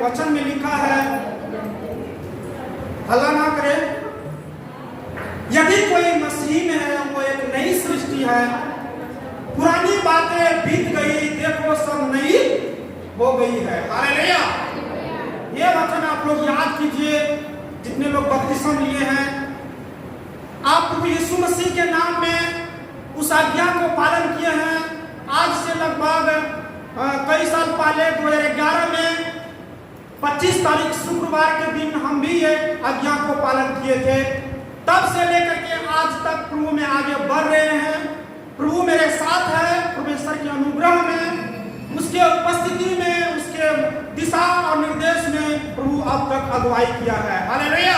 वचन में लिखा है, हल्ला ना करे, यदि कोई मसीह में है वो एक नई सृष्टि है, पुरानी बातें बीत गई, देखो सब नई हो गई है। हालेलुया। ये वचन आप लोग याद कीजिए, जितने लोग बपतिस्मा लिए हैं। आप प्रभु यीशु मसीह के नाम में उस आज्ञा को पालन किए हैं। आज से लगभग कई साल पहले 2011 में 25 तारीख शुक्रवार के दिन हम भी ये आज्ञा को पालन किए थे। तब से लेकर के आज तक प्रभु में आगे बढ़ रहे हैं। प्रभु मेरे साथ है, परमेश्वर के अनुग्रह में, उसके उपस्थिति में, उसके दिशा और निर्देश में प्रभु अब तक अगुवाई किया है। हालेलुया।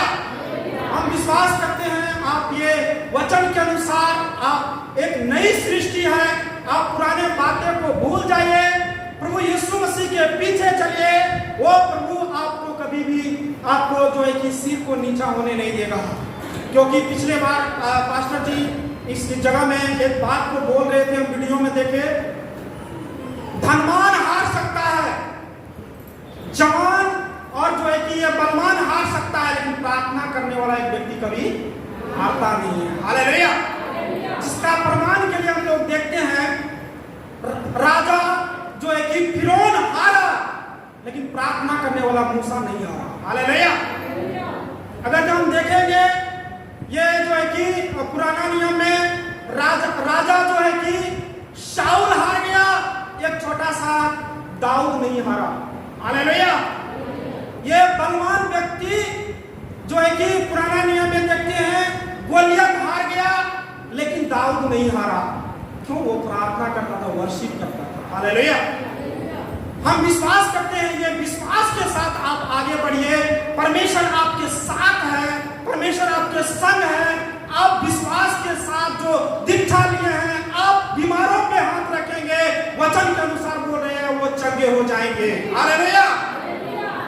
हम विश्वास करते हैं आप ये वचन के अनुसार आप एक नई सृष्टि है। आप पुराने बातें को भूल जाइए, प्रभु यीशु मसीह के पीछे चलिए। वो प्रभु आपको कभी भी आपको जो है कि सिर को नीचा होने नहीं देगा। क्योंकि पिछले बार पास्टर जी इस जगह में एक बात को बोल रहे थे, हम वीडियो में देखे, धनवान हार सकता है, जवान और जो है कि ये बलवान हार सकता है, लेकिन प्रार्थना करने वाला एक व्यक्ति कभी हारता नहीं है। हालेलुया। जिसका प्रमाण के लिए हम लोग देखते हैं, राजा जो है कि फिरौन हारा, लेकिन प्रार्थना करने वाला मूसा नहीं हारा। हालेलुया। अगर हम देखेंगे ये जो है कि पुराना नियम में राजा जो है कि शाऊल हार गया, एक छोटा सा दाऊद नहीं हारा। हालेलुया। ये बलवान व्यक्ति जो है कि पुराना नियम में देखते हैं, गोलियत हार गया, लेकिन दाऊद नहीं हारा। क्यों? वो प्रार्थना करता था, वर्शिप करता था। हालेलुया। हम विश्वास करते हैं, ये विश्वास के साथ आप आगे बढ़िए। परमेश्वर आपके साथ है, परमेश्वर आपके संग है। आप विश्वास के साथ जो दीक्षा लिए हैं, आप बीमारों पे हाथ रखेंगे, वचन के अनुसार बोल रहे हैं, वो चंगे हो जाएंगे। हालेलुया।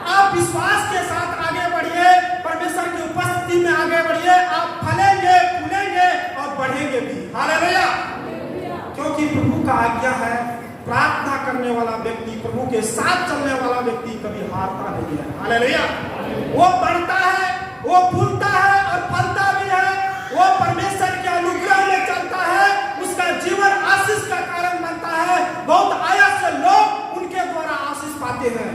आप विश्वास के साथ आगे बढ़िए, परमेश्वर की उपस्थिति में आगे बढ़िए। आप फलेंगे, फूलेंगे और बढ़ेंगे भी। हालेलुया। क्योंकि प्रभु का आज्ञा है, प्रार्थना करने वाला व्यक्ति, प्रभु के साथ चलने वाला व्यक्ति कभी हारता नहीं है। हालेलुया। वो बढ़ता है, वो फूलता है और फलता भी है। वो परमेश्वर के अनुग्रह में चलता है, उसका जीवन आशीष का कारण बनता है। बहुत आयत से लोग उनके द्वारा आशीष पाते हैं।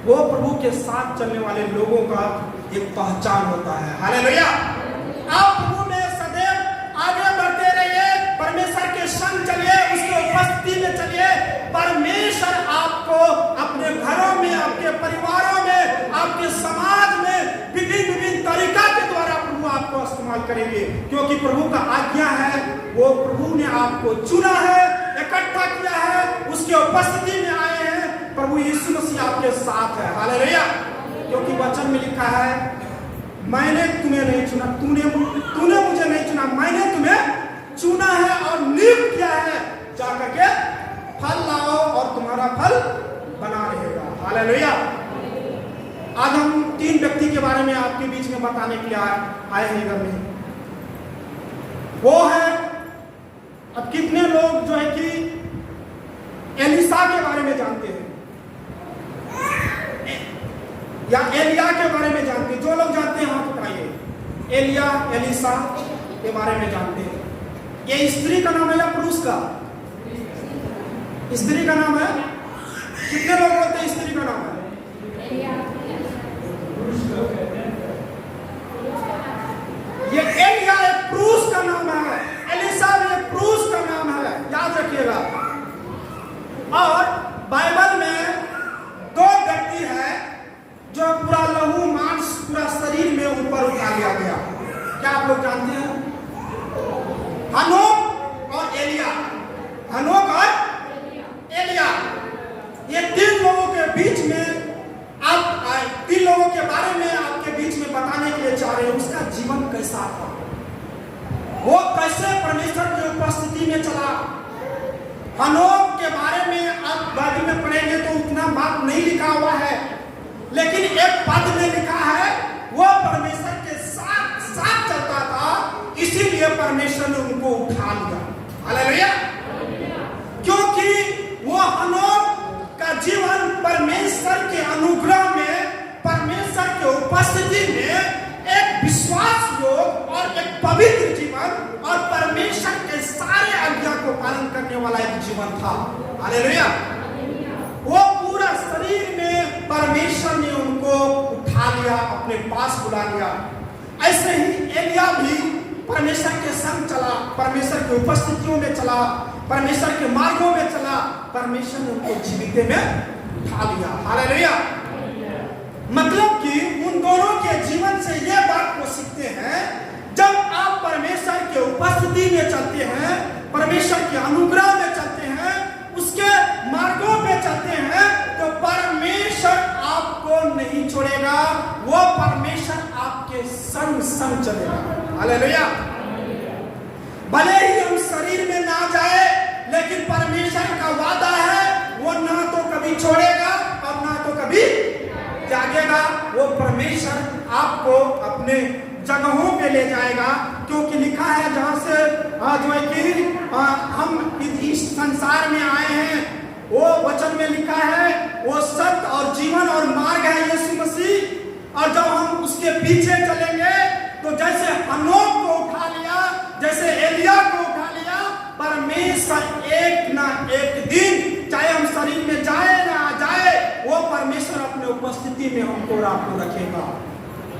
वो प्रभु के साथ चलने वाले लोगों का एक पहचान होता है। हालेलुया। आप प्रभु में सदैव आगे बढ़ते रहिए, परमेश्वर के संग चलिए, उसके उपस्थिति में चलिए। परमेश्वर आपको अपने घरों में, आपके परिवारों में, आपके समाज में विभिन्न तरीका के द्वारा प्रभु आपको इस्तेमाल करेंगे। क्योंकि प्रभु का आज्ञा है, वो प्रभु ने आपको चुना है, इकट्ठा किया है, उसके उपस्थिति में आए हैं। प्रभु यीशु मसीह आपके साथ है। हालेलुया। क्योंकि वचन में लिखा है, मैंने तुम्हें नहीं चुना, तूने मुझे नहीं चुना, मैंने तुम्हें चुना है और नियुक्त किया है, जाकर के फल लाओ और तुम्हारा फल बना रहेगा। हालेलुया। आज हम 3 व्यक्ति के बारे में आपके बीच में बताने के लिए आए हैं घर में। वो है, अब कितने लोग जो है कि एलिसा के बारे में जानते हैं या एलिया के बारे में जानते हैं? जो लोग जानते हैं हाथ उठाइए। एलिया, एलिसा के बारे में जानते हैं। ये स्त्री का नाम है या पुरुष का? स्त्री का नाम है। कितने लोग बोलते हैं स्त्री का नाम है? ये एलिया एक पुरुष का नाम है, एलिसा भी एक पुरुष का नाम है, याद रखिएगा। और बाइबल में 2 व्यक्ति है जो पूरा लहू मांस पूरा शरीर में ऊपर उठा लिया गया। क्या आप लोग जानते हैं? हनोक और एलिया। हनोक और एलिया, ये 3 लोगों के बीच में आप 3 लोगों के बारे में आपके बीच में बताने के लिए चाह रहे हैं। उसका जीवन कैसा था, वो कैसे परमेश्वर की उपस्थिति में चला। हनोक के बारे में आप बाइबल में पढ़ेंगे तो उतना बात नहीं लिखा हुआ है, लेकिन एक पद में लिखा है, वो परमेश्वर के साथ साथ चलता था, इसीलिए परमेश्वर ने उनको उठा लिया। हालेलुया। क्योंकि वो हनोक का जीवन परमेश्वर के अनुग्रह योग और एक पवित्र जीवन और परमेश्वर के सारे आज्ञा को पालन करने वाला एक जीवन था। हालेलुया। वो पूरा शरीर में परमेश्वर ने उनको उठा लिया, अपने पास बुला लिया। ऐसे ही एलिया भी परमेश्वर के संग चला, परमेश्वर की उपस्थितियों में चला, परमेश्वर के मार्गों में चला, परमेश्वर ने उनको जीविते में उठा लिया। हालेलुया। मतलब कि उन दोनों के जीवन से यह बात को सीखते हैं, जब आप परमेश्वर के उपस्थिति में चलते हैं, परमेश्वर के अनुग्रह में चलते हैं, उसके मार्गों पे चलते हैं, तो परमेश्वर आपको नहीं छोड़ेगा, वो परमेश्वर आपके संग संग चलेगा। हालेलुया। भले ही हम शरीर में ना जाए, लेकिन परमेश्वर का वादा है, वो ना तो कभी छोड़ेगा और ना तो कभी जागेगा। वो परमेश्वर आपको अपने जगहों पे ले जाएगा, क्योंकि लिखा है जहां से जो है कि हम इस संसार में आए हैं, वो वचन में लिखा है वो सत्य और जीवन और मार्ग है यीशु मसीह। और जब हम उसके पीछे चलेंगे तो जैसे हनोक को उठा लिया, जैसे एलिया को उठा लिया, परमेश्वर एक ना एक दिन, चाहे हम शरीर में जाए ना जाए, वो परमेश्वर अपने उपस्थिति में हमको और आपको रखेगा।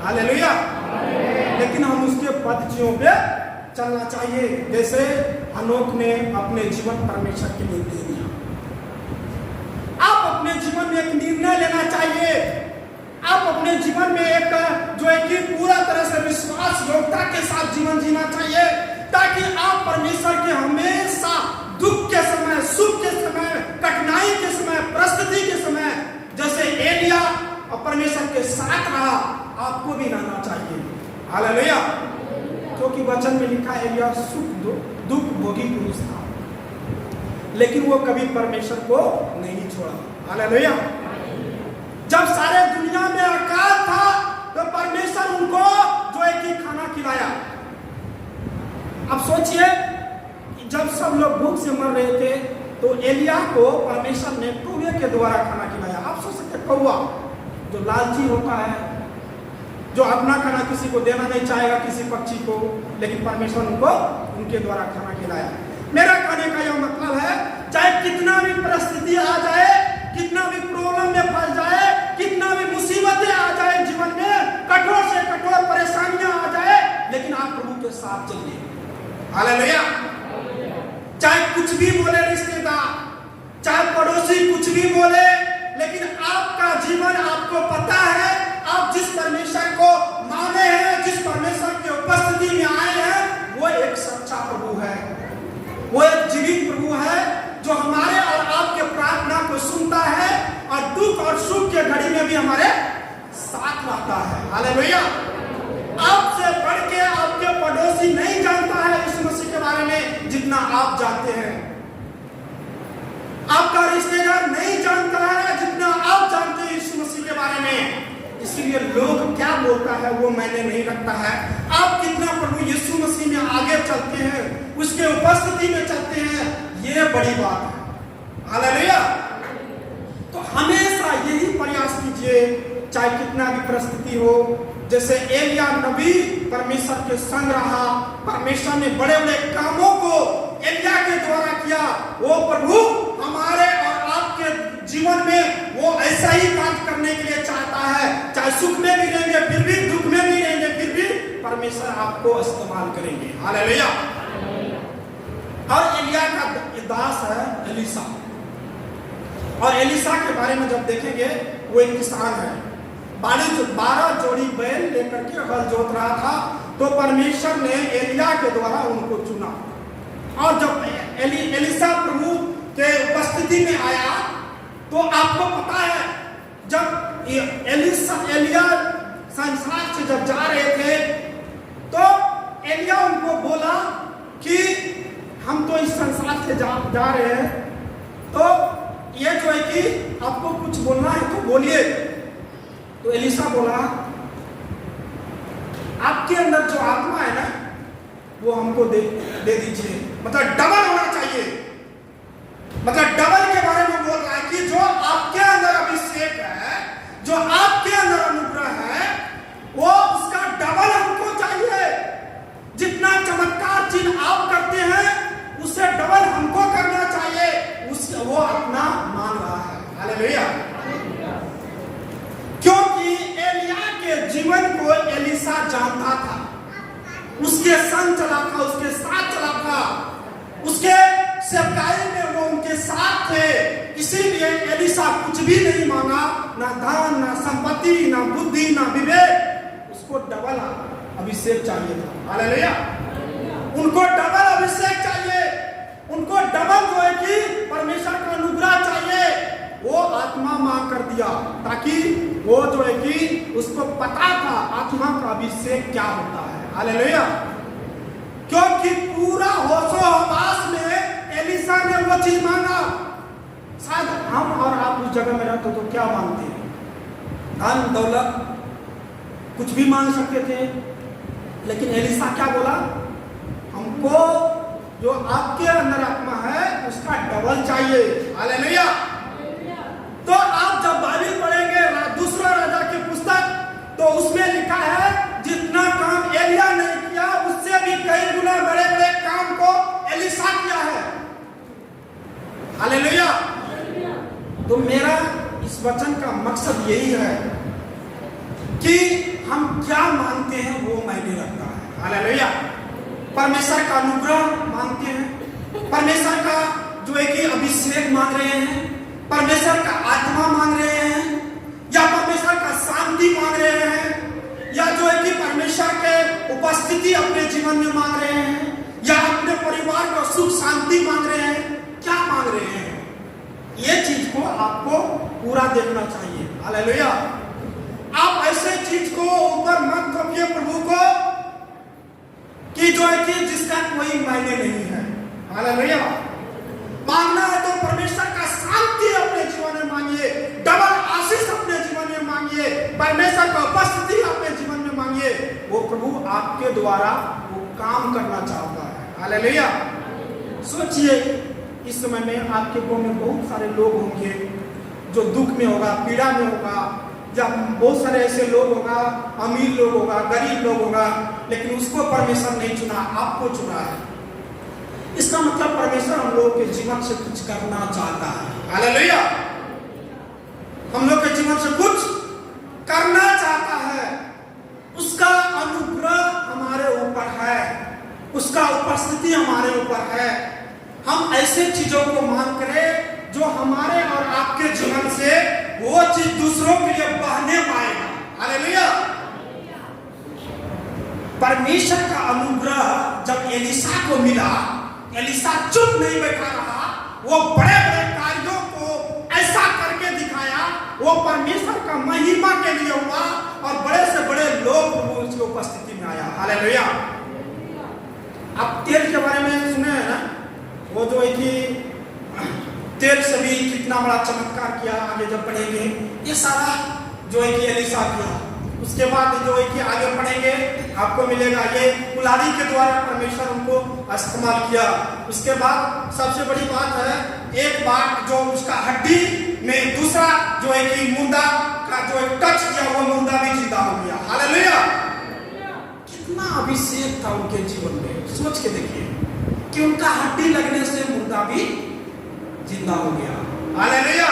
हालेलुया। लेकिन हम उसके पद्धतियों पे चलना चाहिए, जैसे हनोक ने अपने जीवन परमेश्वर के लिए दे दिया। आप अपने जीवन में एक निर्णय लेना चाहिए, आप अपने जीवन में एक जो है कि पूरा तरह से विश्वास योग्यता के साथ जीवन जीना चाहिए, ताकि आप परमेश्वर के हमेशा दुख के समय, सुख के समय, कठिनाई के समय, परिस्थिति के समय, जैसे एलिया और परमेश्वर के साथ रहा, आपको भी रहना चाहिए। हालेलुया। क्योंकि वचन में लिखा है एलिया सुख दुख भोगी पुरुष था, लेकिन वो कभी परमेश्वर को नहीं छोड़ा। हालेलुया। जब सारे दुनिया में अकाल था, तो परमेश्वर उनको जो है कि खाना खिलाया। अब सोचिए, जब सब लोग भूख से मर रहे थे, तो एलिया को परमेश्वर ने कौवे के द्वारा खाना खिलाया। आप सोच सकते, कौवा जो लालची होता है, जो अपना खाना किसी को देना नहीं चाहेगा, किसी पक्षी को, लेकिन परमेश्वर उनको उनके द्वारा खाना खिलाया। मेरा कहने का यह मतलब है, चाहे कितना भी परिस्थिति आ जाए, कितना भी प्रॉब्लम में फंस जाए, कितना भी मुसीबतें आ जाए जीवन में, कठोर से कठोर परेशानियां आ जाए, लेकिन आप प्रभु के साथ चलिए। हालेलुया। चाहे कुछ भी बोले रिश्तेदार, चाहे पड़ोसी कुछ भी बोले, लेकिन आपका जीवन, आपको पता है आप जिस परमेश्वर को माने हैं, जिस परमेश्वर की उपस्थिति में आए हैं, वो एक सच्चा प्रभु है, वो एक जीवित प्रभु है, जो हमारे और आपके प्रार्थना को सुनता है और दुख और सुख के घड़ी में भी हमारे साथ रहता है। हालेलुया। आपसे बढ़ के आपके पड़ोसी नहीं जानता है यीशु मसीह के बारे में जितना आप जानते हैं। आपका रिश्तेदार नहीं जानता है जितना आप जानते हैं यीशु मसीह के बारे में। इसलिए लोग क्या बोलता है वो मैंने नहीं रखता है। आप कितना प्रभु यीशु मसीह में आगे चलते हैं, उसके उपस्थिति में चलते हैं, ये बड़ी बात है। हालेलुया। तो हमेशा यही प्रयास कीजिए, चाहे कितना भी परिस्थिति हो। जैसे एलिया नबी परमेश्वर के संग रहा, परमेश्वर ने बड़े बड़े कामों को एलिया के द्वारा किया। वो प्रभु हमारे और आपके जीवन में वो ऐसा ही काम करने के लिए चाहता है। चाहे सुख में भी रहेंगे फिर भी, दुख में भी रहेंगे फिर भी, परमेश्वर आपको इस्तेमाल करेंगे। हालेलुया। और एलिया का दास है एलीशा, और एलीशा के बारे में जब देखेंगे, वो एक किसान है, 12 जोड़ी बैल लेकर के हल जोत रहा था। तो परमेश्वर ने एलिया के द्वारा उनको चुना, और जब एलीशा प्रभु के उपस्थिति में आया, तो आपको पता है जब एलिया संसार से जब जा रहे थे, तो एलिया उनको बोला कि हम तो इस संसार से जा रहे हैं, तो ये जो है कि आपको कुछ बोलना है तो बोलिए। तो एलीशा बोला, आपके अंदर जो आत्मा है ना, वो हमको दे दीजिए, मतलब डबल होना चाहिए। मतलब डबल के बारे में बोल रहा है कि जो आपके अंदर अभिषेक है, जो आपके अंदर अनुग्रह है, वो उसका डबल हमको चाहिए। हालेलुया। क्योंकि एलिया के जीवन को एलीशा जानता था, उसके संग चला था, उसके साथ चला था, उसके सेवकाई में वो उनके साथ थे। इसीलिए एलीशा कुछ भी नहीं मांगा, ना धन, ना संपत्ति, ना बुद्धि, ना विवेक, उसको डबल अभिषेक चाहिए था। हालेलुया। उनको डबल अभिषेक चाहिए, उनको डबल जो है कि परमेश्वर का अनुग्रह चाहिए। वो आत्मा मांग कर दिया ताकि वो जो है कि उसको पता था आत्मा का अभिषेक क्या होता है। हालेलुया। क्योंकि पूरा होशो हवास में एलीशा ने वो चीज मांगा। शायद हम और आप उस जगह में रहते तो क्या मांगते हैं? धन दौलत कुछ भी मांग सकते थे, लेकिन एलीशा क्या बोला? हमको जो आपके अंदर आत्मा है उसका डबल चाहिए। हालेलुया। तो आप जब बाइबल पढ़ेंगे दूसरा राजा की पुस्तक, तो उसमें लिखा है जितना काम एलिया ने किया उससे भी कई गुना बड़े बड़े काम को एलीशा किया है। हालेलुया। तो मेरा इस वचन का मकसद यही है कि हम क्या मानते हैं वो मायने रखता है। हालेलुया। परमेश्वर का अनुग्रह मांगते हैं, परमेश्वर का जो है कि अभिषेक मांग रहे हैं, परमेश्वर का आत्मा मांग रहे हैं, या परमेश्वर का शांति मांग रहे हैं, या जो है कि परमेश्वर के उपस्थिति अपने जीवन में मांग रहे हैं, या अपने परिवार का सुख शांति मांग रहे हैं, क्या मांग रहे हैं? ये चीज को आपको पूरा देखना चाहिए। हालेलुया। आप ऐसे चीज को ऊपर मत थोपिए प्रभु को कि जो है कि जिसका कोई मायने नहीं है। हालेलुया। मांगना है तो परमेश्वर का शांति अपने जीवन में मांगिए, डबल आशीष अपने जीवन में मांगिए, परमेश्वर का उपस्थिति अपने जीवन में मांगिए। वो प्रभु आपके द्वारा वो काम करना चाहता है। हालेलुया। सोचिए इस समय में आपके गांव में बहुत सारे लोग होंगे जो दुख में होगा, पीड़ा में होगा, या बहुत सारे ऐसे लोग होगा, अमीर लोग होगा, गरीब लोग होगा, लेकिन उसको परमेश्वर नहीं चुना, आपको चुना है। इसका मतलब परमेश्वर हम लोग के जीवन से कुछ करना चाहता है। हालेलुया। हम लोग के जीवन से कुछ करना चाहता है, उसका अनुग्रह हमारे ऊपर है, उसका उपस्थिति हमारे ऊपर है। हम ऐसे चीजों को मांग करें जो हमारे और आपके जीवन से वो चीज दूसरों के लिए बहने पाएगा। हालेलुया। परमेश्वर का अनुग्रह जब एलीशा को मिला, एलीशा चुप नहीं बैठा रहा, वो बड़े बड़े कार्यों को ऐसा करके दिखाया, वो परमेश्वर का महिमा के लिए हुआ और बड़े से बड़े लोग उसकी उपस्थिति में आया। हालेलुया। आप तेल के बारे में सुने हैं ना, वो जो है कि तेल से भी कितना बड़ा चमत्कार किया, आगे जब पढ़ेंगे ये सारा जो है कि एलीशा किया। उसके बाद जो है कि आगे पढ़ेंगे आपको मिलेगा ये कुल्हाड़ी के द्वारा परमेश्वर उनको इस्तेमाल किया। उसके बाद सबसे बड़ी बात है, एक बार जो उसका हड्डी में दूसरा जो है कि मुर्दा का जो है टच किया, वो मुर्दा भी जिंदा हो गया। हालेलुया। कितना अभिषेक था उनके जीवन में, सोच के देखिए कि उनका हड्डी लगने से मुर्दा भी जिंदा हो गया। हालेलुया।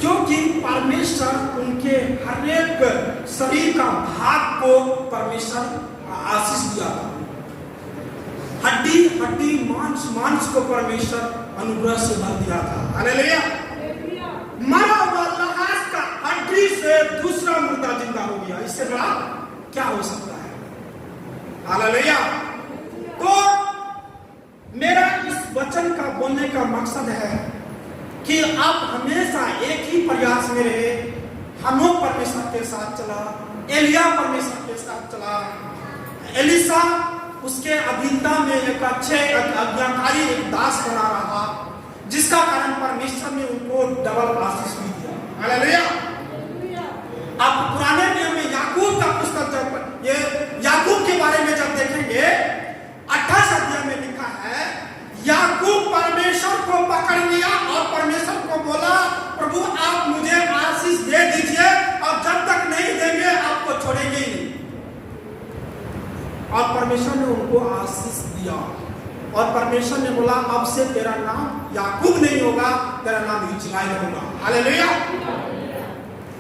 क्योंकि परमेश्वर उनके हर एक शरीर का भाग को परमेश्वर आशीष दिया था। हड्डी हड्डी मांस मांस को परमेश्वर अनुग्रह से भर दिया था। हालेलुया। मरा हुआ लहास का हड्डी से दूसरा मुर्दा जिंदा हो गया, इससे बड़ा क्या हो सकता है? हालेलुया। तो मेरा इस वचन का बोलने का मकसद है कि आप हमेशा एक ही प्रयास में रहे। हनोक परमेश्वर के साथ चला, एलिया परमेश्वर के साथ चला, एलीशा उसके अधीनता में एक अच्छे आज्ञाकारी एक दास बना रहा, जिसका कारण परमेश्वर ने उनको डबल आशीष भी दिया। हालेलुया। आप पुराने नियम में याकूब का पुस्तक जब ये याकूब के बारे में जब देखेंगे 28 अध्याय में लिखा है, याकूब परमेश्वर को पकड़ लिया और परमेश्वर को बोला, प्रभु आप मुझे आशीष दे दीजिए और जब तक नहीं देंगे आपको छोड़ेंगे ही नहीं। और परमेश्वर ने उनको आशीष दिया और परमेश्वर ने बोला अब से तेरा नाम याकूब नहीं होगा, तेरा नाम ऊंचाई होगा। हालेलुया।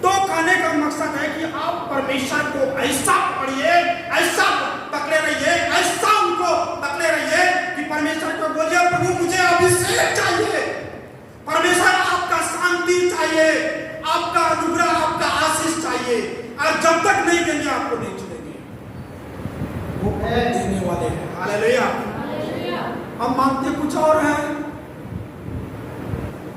तो कहने का मकसद है कि आप परमेश्वर को ऐसा पढ़िए, ऐसा पकड़े रहिए, ऐसा उनको पकड़े रहिए कि परमेश्वर को बोलिए, प्रभु मुझे अभिषेक चाहिए, परमेश्वर आपका शांति चाहिए, आपका अनुग्रह, आपका आशीष चाहिए। और जब तक नहीं देंगे आपको नहीं चलेंगे, वो देने वाले हैं। हालेलुया। हम मांगते कुछ और हैं,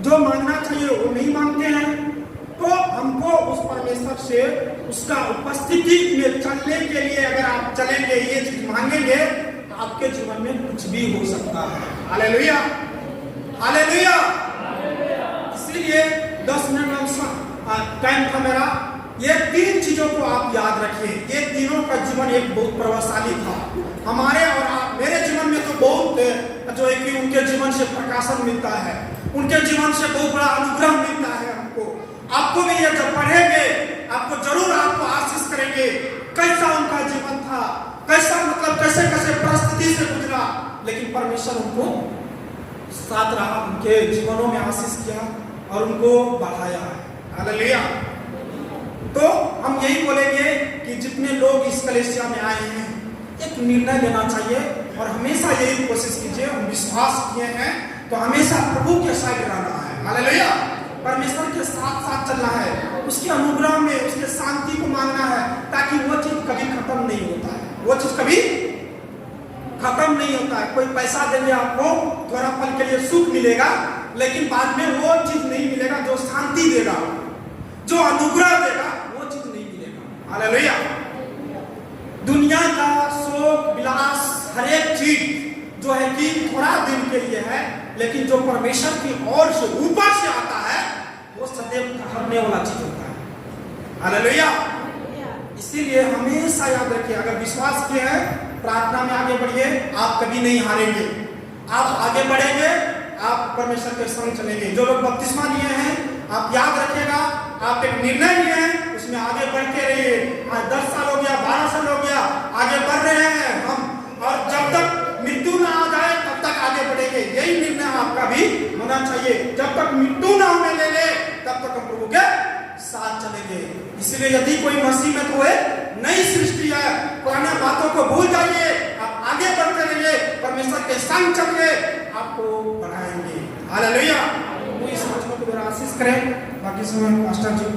जो मांगना चाहिए वो नहीं मांगते हैं। तो हमको उस परमेश्वर से उसका उपस्थिति में चलने के लिए अगर आप चलेंगे, ये चीज मांगेंगे, तो आपके जीवन में कुछ भी हो सकता है। Hallelujah, hallelujah. इसीलिए 10 मिनट टाइम था मेरा। ये 3 चीजों को आप याद रखिए। ये तीनों का जीवन एक बहुत प्रभावशाली था। हमारे और मेरे जीवन में तो बहुत जो है कि उनके जीवन से प्रकाशन मिलता है, उनके जीवन से बहुत बड़ा अनुग्रह मिलता है हमको। आपको भी ये जब पढ़ेंगे, आपको जरूर आपको आशीष करेंगे। कैसा उनका जीवन था, कैसा मतलब कैसे कैसे परिस्थिति से गुजरा, लेकिन परमेश्वर उनको साथ रहा, उनके जीवनों में आशीष किया और उनको बढ़ाया है। हालेलुया। तो हम यही बोलेंगे कि जितने लोग इस कलीसिया में आए हैं, एक निर्णय लेना चाहिए और हमेशा यही कोशिश कीजिए। हम विश्वास किए हैं तो हमेशा प्रभु के साथ रहना है। हालेलुया। परमेश्वर के साथ साथ चलना है, उसके अनुग्रह में उसके शांति को मांगना है, ताकि वो चीज कभी खत्म नहीं होता है। वो चीज कभी खत्म नहीं होता है। कोई पैसा देंगे आपको, थोड़ा पल के लिए सुख मिलेगा, लेकिन बाद में वो चीज नहीं मिलेगा जो शांति देगा, जो अनुग्रह देगा, वो चीज नहीं मिलेगा। हालेलुया। दुनिया का शोक विलास हर एक चीज जो है कि थोड़ा दिन के लिए है, लेकिन जो परमेश्वर की ओर से ऊपर से आता है वो सदैव ठहरने वाला चीज होता है। हालेलुया। इसीलिए हमेशा याद रखिए, अगर विश्वास किए हैं, प्रार्थना में आगे बढ़िए, आप कभी नहीं हारेंगे, आप आगे बढ़ेंगे, आप परमेश्वर के संग चलेंगे। जो लोग बपतिस्मा लिए हैं, आप याद रखिएगा, आप एक निर्णय लिए हैं, उसमें आगे बढ़ते रहिए। आज 10 साल हो गया, 12 साल हो गया, आगे बढ़ रहे हैं हम, और जब तक मृत्यु ना आ जाए तब तक आगे बढ़ेंगे। यही निर्णय आपका भी होना चाहिए। जब तक मृत्यु ना होने ले तब तक हम प्रभु के साथ चलेंगे। इसलिए यदि कोई मसीह में, तो है नई सृष्टि है, पुराने बातों को भूल जाइए, आप आगे बढ़ते रहिए, परमेश्वर के संग चलिए, आपको बढ़ाएंगे। हालेलुया। वो इस वचनों को मेरा आशीष करें। बाकी समय मास्टर जी।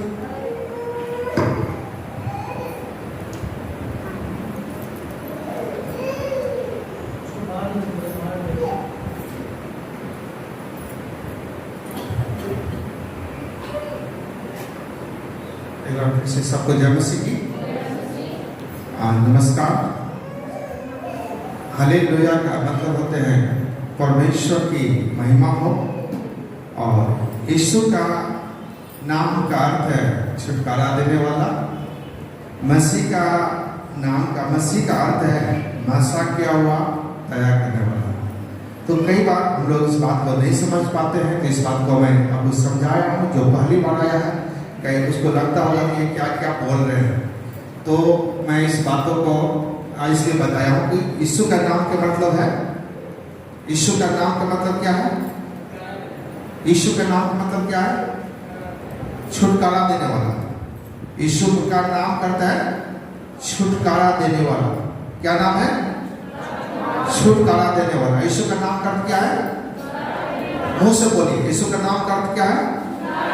फिर से सबको जय मसीह की नमस्कार। हालेलुया का मतलब होते हैं परमेश्वर की महिमा हो, और यीशु का नाम का अर्थ है छुटकारा देने वाला। मसीह का नाम का मसीह का अर्थ है मसा किया हुआ, दया करने वाला। तो कई बार हम लोग इस बात को नहीं समझ पाते हैं, तो इस बात को मैं आपको समझाया हूँ। जो पहली बार आया है, कहीं उसको लगता होगा कि ये क्या क्या बोल रहे हैं, तो मैं इस बातों को इसलिए बताया हूँ कि यीशु का नाम का मतलब है, यीशु का नाम का मतलब क्या है? यीशु का नाम का मतलब क्या है? छुटकारा देने वाला। यीशु का नाम करता है छुटकारा देने वाला। क्या नाम है? छुटकारा देने वाला। यीशु का नाम का अर्थ क्या है? मुंह से बोलिए, यीशु का नाम का अर्थ क्या है?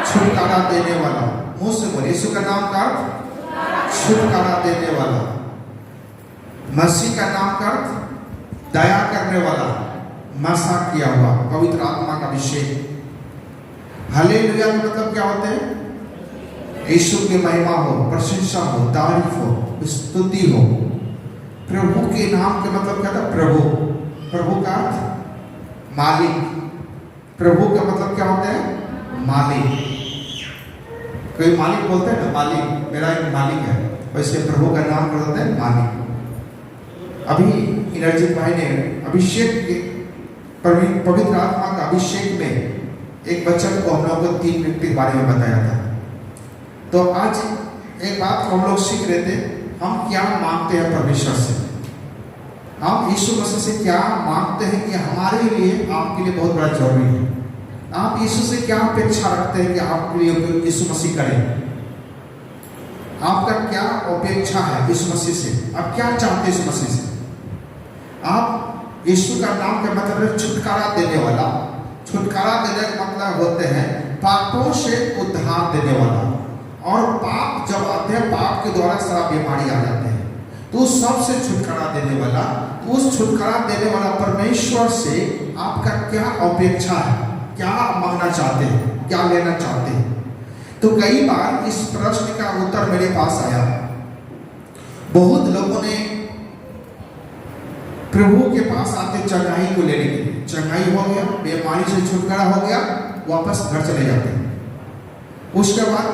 छुटकारा देने वाला। मुंह से बोलिए, यीशु का नाम का अर्थ छुटकारा देने वाला। मसीह का नाम का अर्थ दया करने वाला, मसा किया हुआ, पवित्र आत्मा का अभिषेक। हालेलुया का मतलब क्या होते हैं? यीशु की महिमा हो, प्रशंसा हो, तारीफ हो, स्तुति हो। प्रभु के नाम के मतलब क्या था? प्रभु। प्रभु का अर्थ मालिक। प्रभु का मतलब क्या होता है? मालिक। कोई मालिक बोलते हैं ना, मालिक, मेरा एक मालिक है, वैसे प्रभु का नाम कर देते हैं मालिक। अभी इनर्जित भाई ने अभिषेक के पवित्र आत्मा का अभिषेक में एक वचन को हम लोग को 3 व्यक्ति के बारे में बताया था। तो आज एक बात हम लोग सीख रहे थे, हम क्या मांगते हैं परमेश्वर से, हम यीशु मसीह से क्या मांगते हैं, कि हमारे लिए आपके लिए बहुत बड़ा जरूरी है। आप यीशु से क्या अपेक्षा रखते हैं कि आपके लिए यीशु मसीह करें? आपका क्या अपेक्षा है यीशु मसीह से? आप क्या चाहते हैं यीशु मसीह से? आप यीशु का नाम का मतलब है छुटकारा देने वाला। छुटकारा देने का मतलब होते हैं पापों से उद्धार देने वाला। और पाप जब आते हैं, पाप के द्वारा सारा बीमारी आ जाते हैं, तो उस सबसे छुटकारा देने वाला, तो उस छुटकारा देने वाला परमेश्वर से आपका क्या अपेक्षा है? क्या मांगना चाहते हैं? क्या लेना चाहते हैं? तो कई बार इस प्रश्न का उत्तर मेरे पास आया। बहुत लोगों ने प्रभु के पास आते चंगाई को लेने के लिए, चंगाई हो गया, बीमारी से छुटकारा हो गया, वापस घर चले जाते हैं। उसके बाद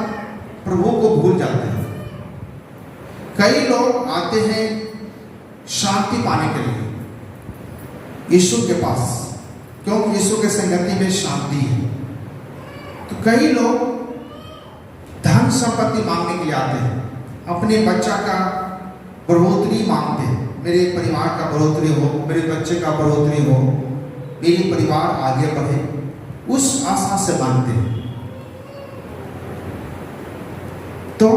प्रभु को भूल जाते हैं। कई लोग आते हैं शांति पाने के लिए यीशु के पास, क्योंकि यीशु के संगति में शांति है। तो कई लोग धन संपत्ति मांगने के लिए आते हैं, अपने बच्चा का बढ़ोतरी मांगते हैं, मेरे परिवार का बढ़ोतरी हो, मेरे बच्चे का बढ़ोतरी हो, मेरी परिवार आगे बढ़े, उस आशा से मांगते हैं। तो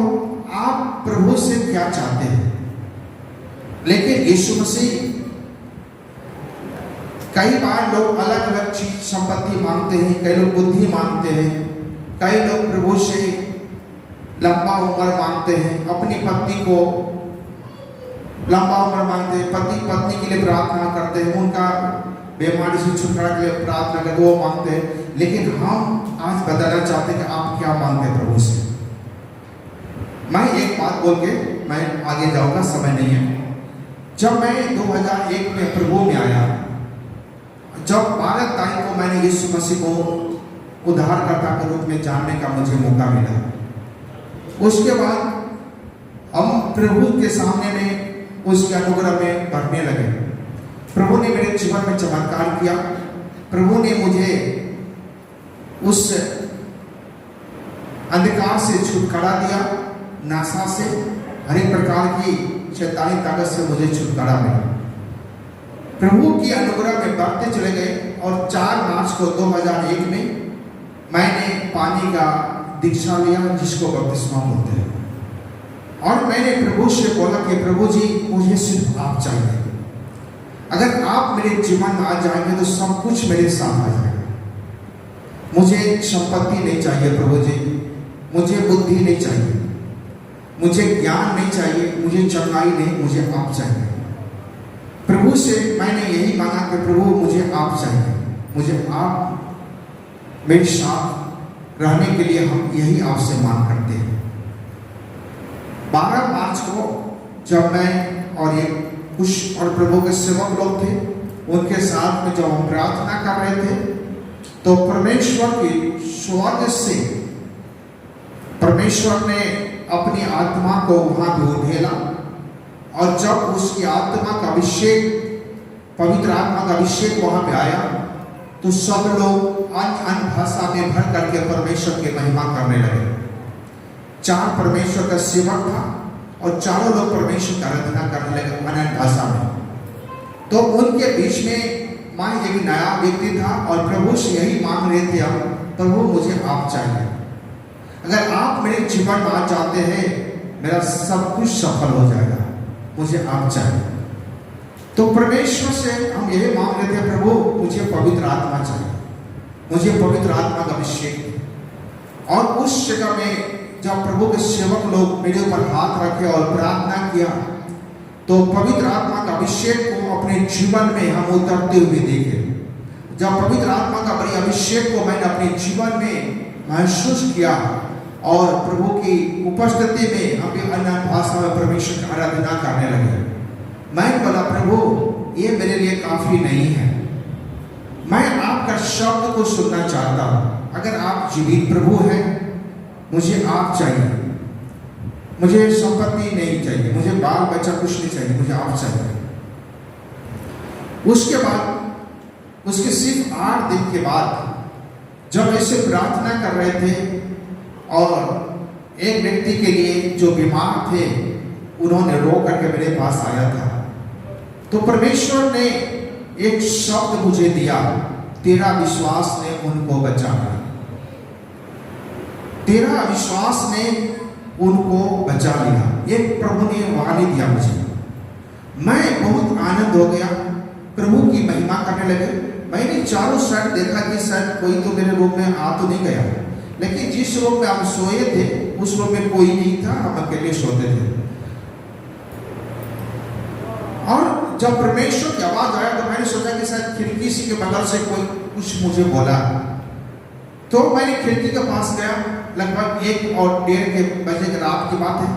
आप प्रभु से क्या चाहते हैं? लेकिन यीशु मसीह, कई बार लोग अलग अलग चीज संपत्ति मांगते हैं, कई लोग बुद्धि मांगते हैं, कई लोग प्रभु से लंबा उम्र मांगते हैं, अपनी पत्नी को लंबा उम्र मांगते हैं, पति पत्नी के लिए प्रार्थना करते हैं, उनका बीमारी से छुटकारा के लिए प्रार्थना करते, वो मांगते हैं। लेकिन हम आज बताना चाहते हैं कि आप क्या मांगते हैं प्रभु से। मैं एक बात बोल के मैं आगे जाऊंगा, समय नहीं है। जब मैं 2001 में प्रभु में आया, जब 12 तारीख को मैंने यीशु मसीह को उद्धारकर्ता के रूप में जानने का मुझे मौका मिला, उसके बाद हम प्रभु के सामने में उसके अनुग्रह में बढ़ने लगे। प्रभु ने मेरे जीवन में चमत्कार किया। प्रभु ने मुझे उस अंधकार से छुटकारा दिया, नासा से, हर एक प्रकार की शैतानी ताकत से मुझे छुटकारा मिला। प्रभु की अनुग्रह में बढ़ते चले गए और 4 मार्च को 2001 में मैंने पानी का दीक्षा लिया, जिसको बपतिस्मा बोलते हैं। और मैंने प्रभु से बोला कि प्रभु जी, मुझे सिर्फ आप चाहिए। अगर आप मेरे जीवन में आ जाएंगे तो सब कुछ मेरे साथ आ जाएगा। मुझे संपत्ति नहीं चाहिए प्रभु जी, मुझे बुद्धि नहीं चाहिए, मुझे ज्ञान नहीं चाहिए, मुझे चंगाई नहीं, मुझे आप चाहिए। प्रभु से मैंने यही मांगा कि प्रभु मुझे आप चाहिए, मुझे आप मेरे साथ रहने के लिए हम यही आपसे मांग करते हैं। 12 मार्च को जब मैं और ये कुछ और प्रभु के सेवक लोग थे, उनके साथ में जब हम प्रार्थना कर रहे थे, तो परमेश्वर की स्वर्ग से परमेश्वर ने अपनी आत्मा को वहां दूर भेजा। और जब उसकी आत्मा का अभिषेक, पवित्र आत्मा का अभिषेक वहां पे आया, तो सब लोग अन्य भाषा में भर करके परमेश्वर की महिमा करने लगे। 4 परमेश्वर का सेवक था और चारों लोग परमेश्वर की आराधना करने लगे अन्य भाषा में। तो उनके बीच में मैं एक नया व्यक्ति था और प्रभु से यही मांग रहे थे, प्रभु मुझे आप चाहिए। अगर आप मेरे जीवन में आ जाते हैं, मेरा सब कुछ सफल हो जाएगा, मुझे आप चाहिए। तो परमेश्वर से हम यही मांग रहे थे, प्रभु मुझे पवित्र आत्मा चाहिए, मुझे पवित्र आत्मा का अभिषेक। और उस जगह में जब प्रभु के सेवक लोग मेरे ऊपर हाथ रखे और प्रार्थना किया, तो पवित्र आत्मा का अभिषेक को अपने जीवन में हम उतरते हुए देखे। जब पवित्र आत्मा का बड़ी अभिषेक को मैंने अपने जीवन में महसूस किया और प्रभु की उपस्थिति में हम अन्य भाषा में परमेश्वर की आराधना करने लगे, मैं बोला प्रभु ये मेरे लिए काफी नहीं है, मैं आपका शब्द को सुनना चाहता हूँ। अगर आप जीवित प्रभु हैं, मुझे आप चाहिए, मुझे संपत्ति नहीं चाहिए, मुझे बाल बच्चा कुछ नहीं चाहिए, मुझे आप चाहिए। उसके बाद उसके सिर्फ 8 दिन के बाद जब ऐसे प्रार्थना कर रहे थे और एक व्यक्ति के लिए जो बीमार थे, उन्होंने रो करके मेरे पास आया था, तो परमेश्वर ने एक शब्द मुझे दिया तेरा विश्वास ने उनको बचा लिया, तेरा विश्वास ने उनको बचा लिया। ये प्रभु ने वाणी दिया मुझे। मैं बहुत आनंद हो गया, प्रभु की महिमा करने लगे। मैंने चारों साइड देखा कि शायद कोई तो मेरे रूम में आ तो नहीं गया, लेकिन जिस रूम में हम सोए थे उस रूम में कोई नहीं था, हम अकेले सोते थे। और जब परमेश्वर की आवाज आया तो मैंने सोचा कि शायद खिड़की से के बगल से कोई कुछ मुझे बोला, तो मैंने खिड़की के पास गया। लगभग 1 और 1:30 बजे की रात की बात है,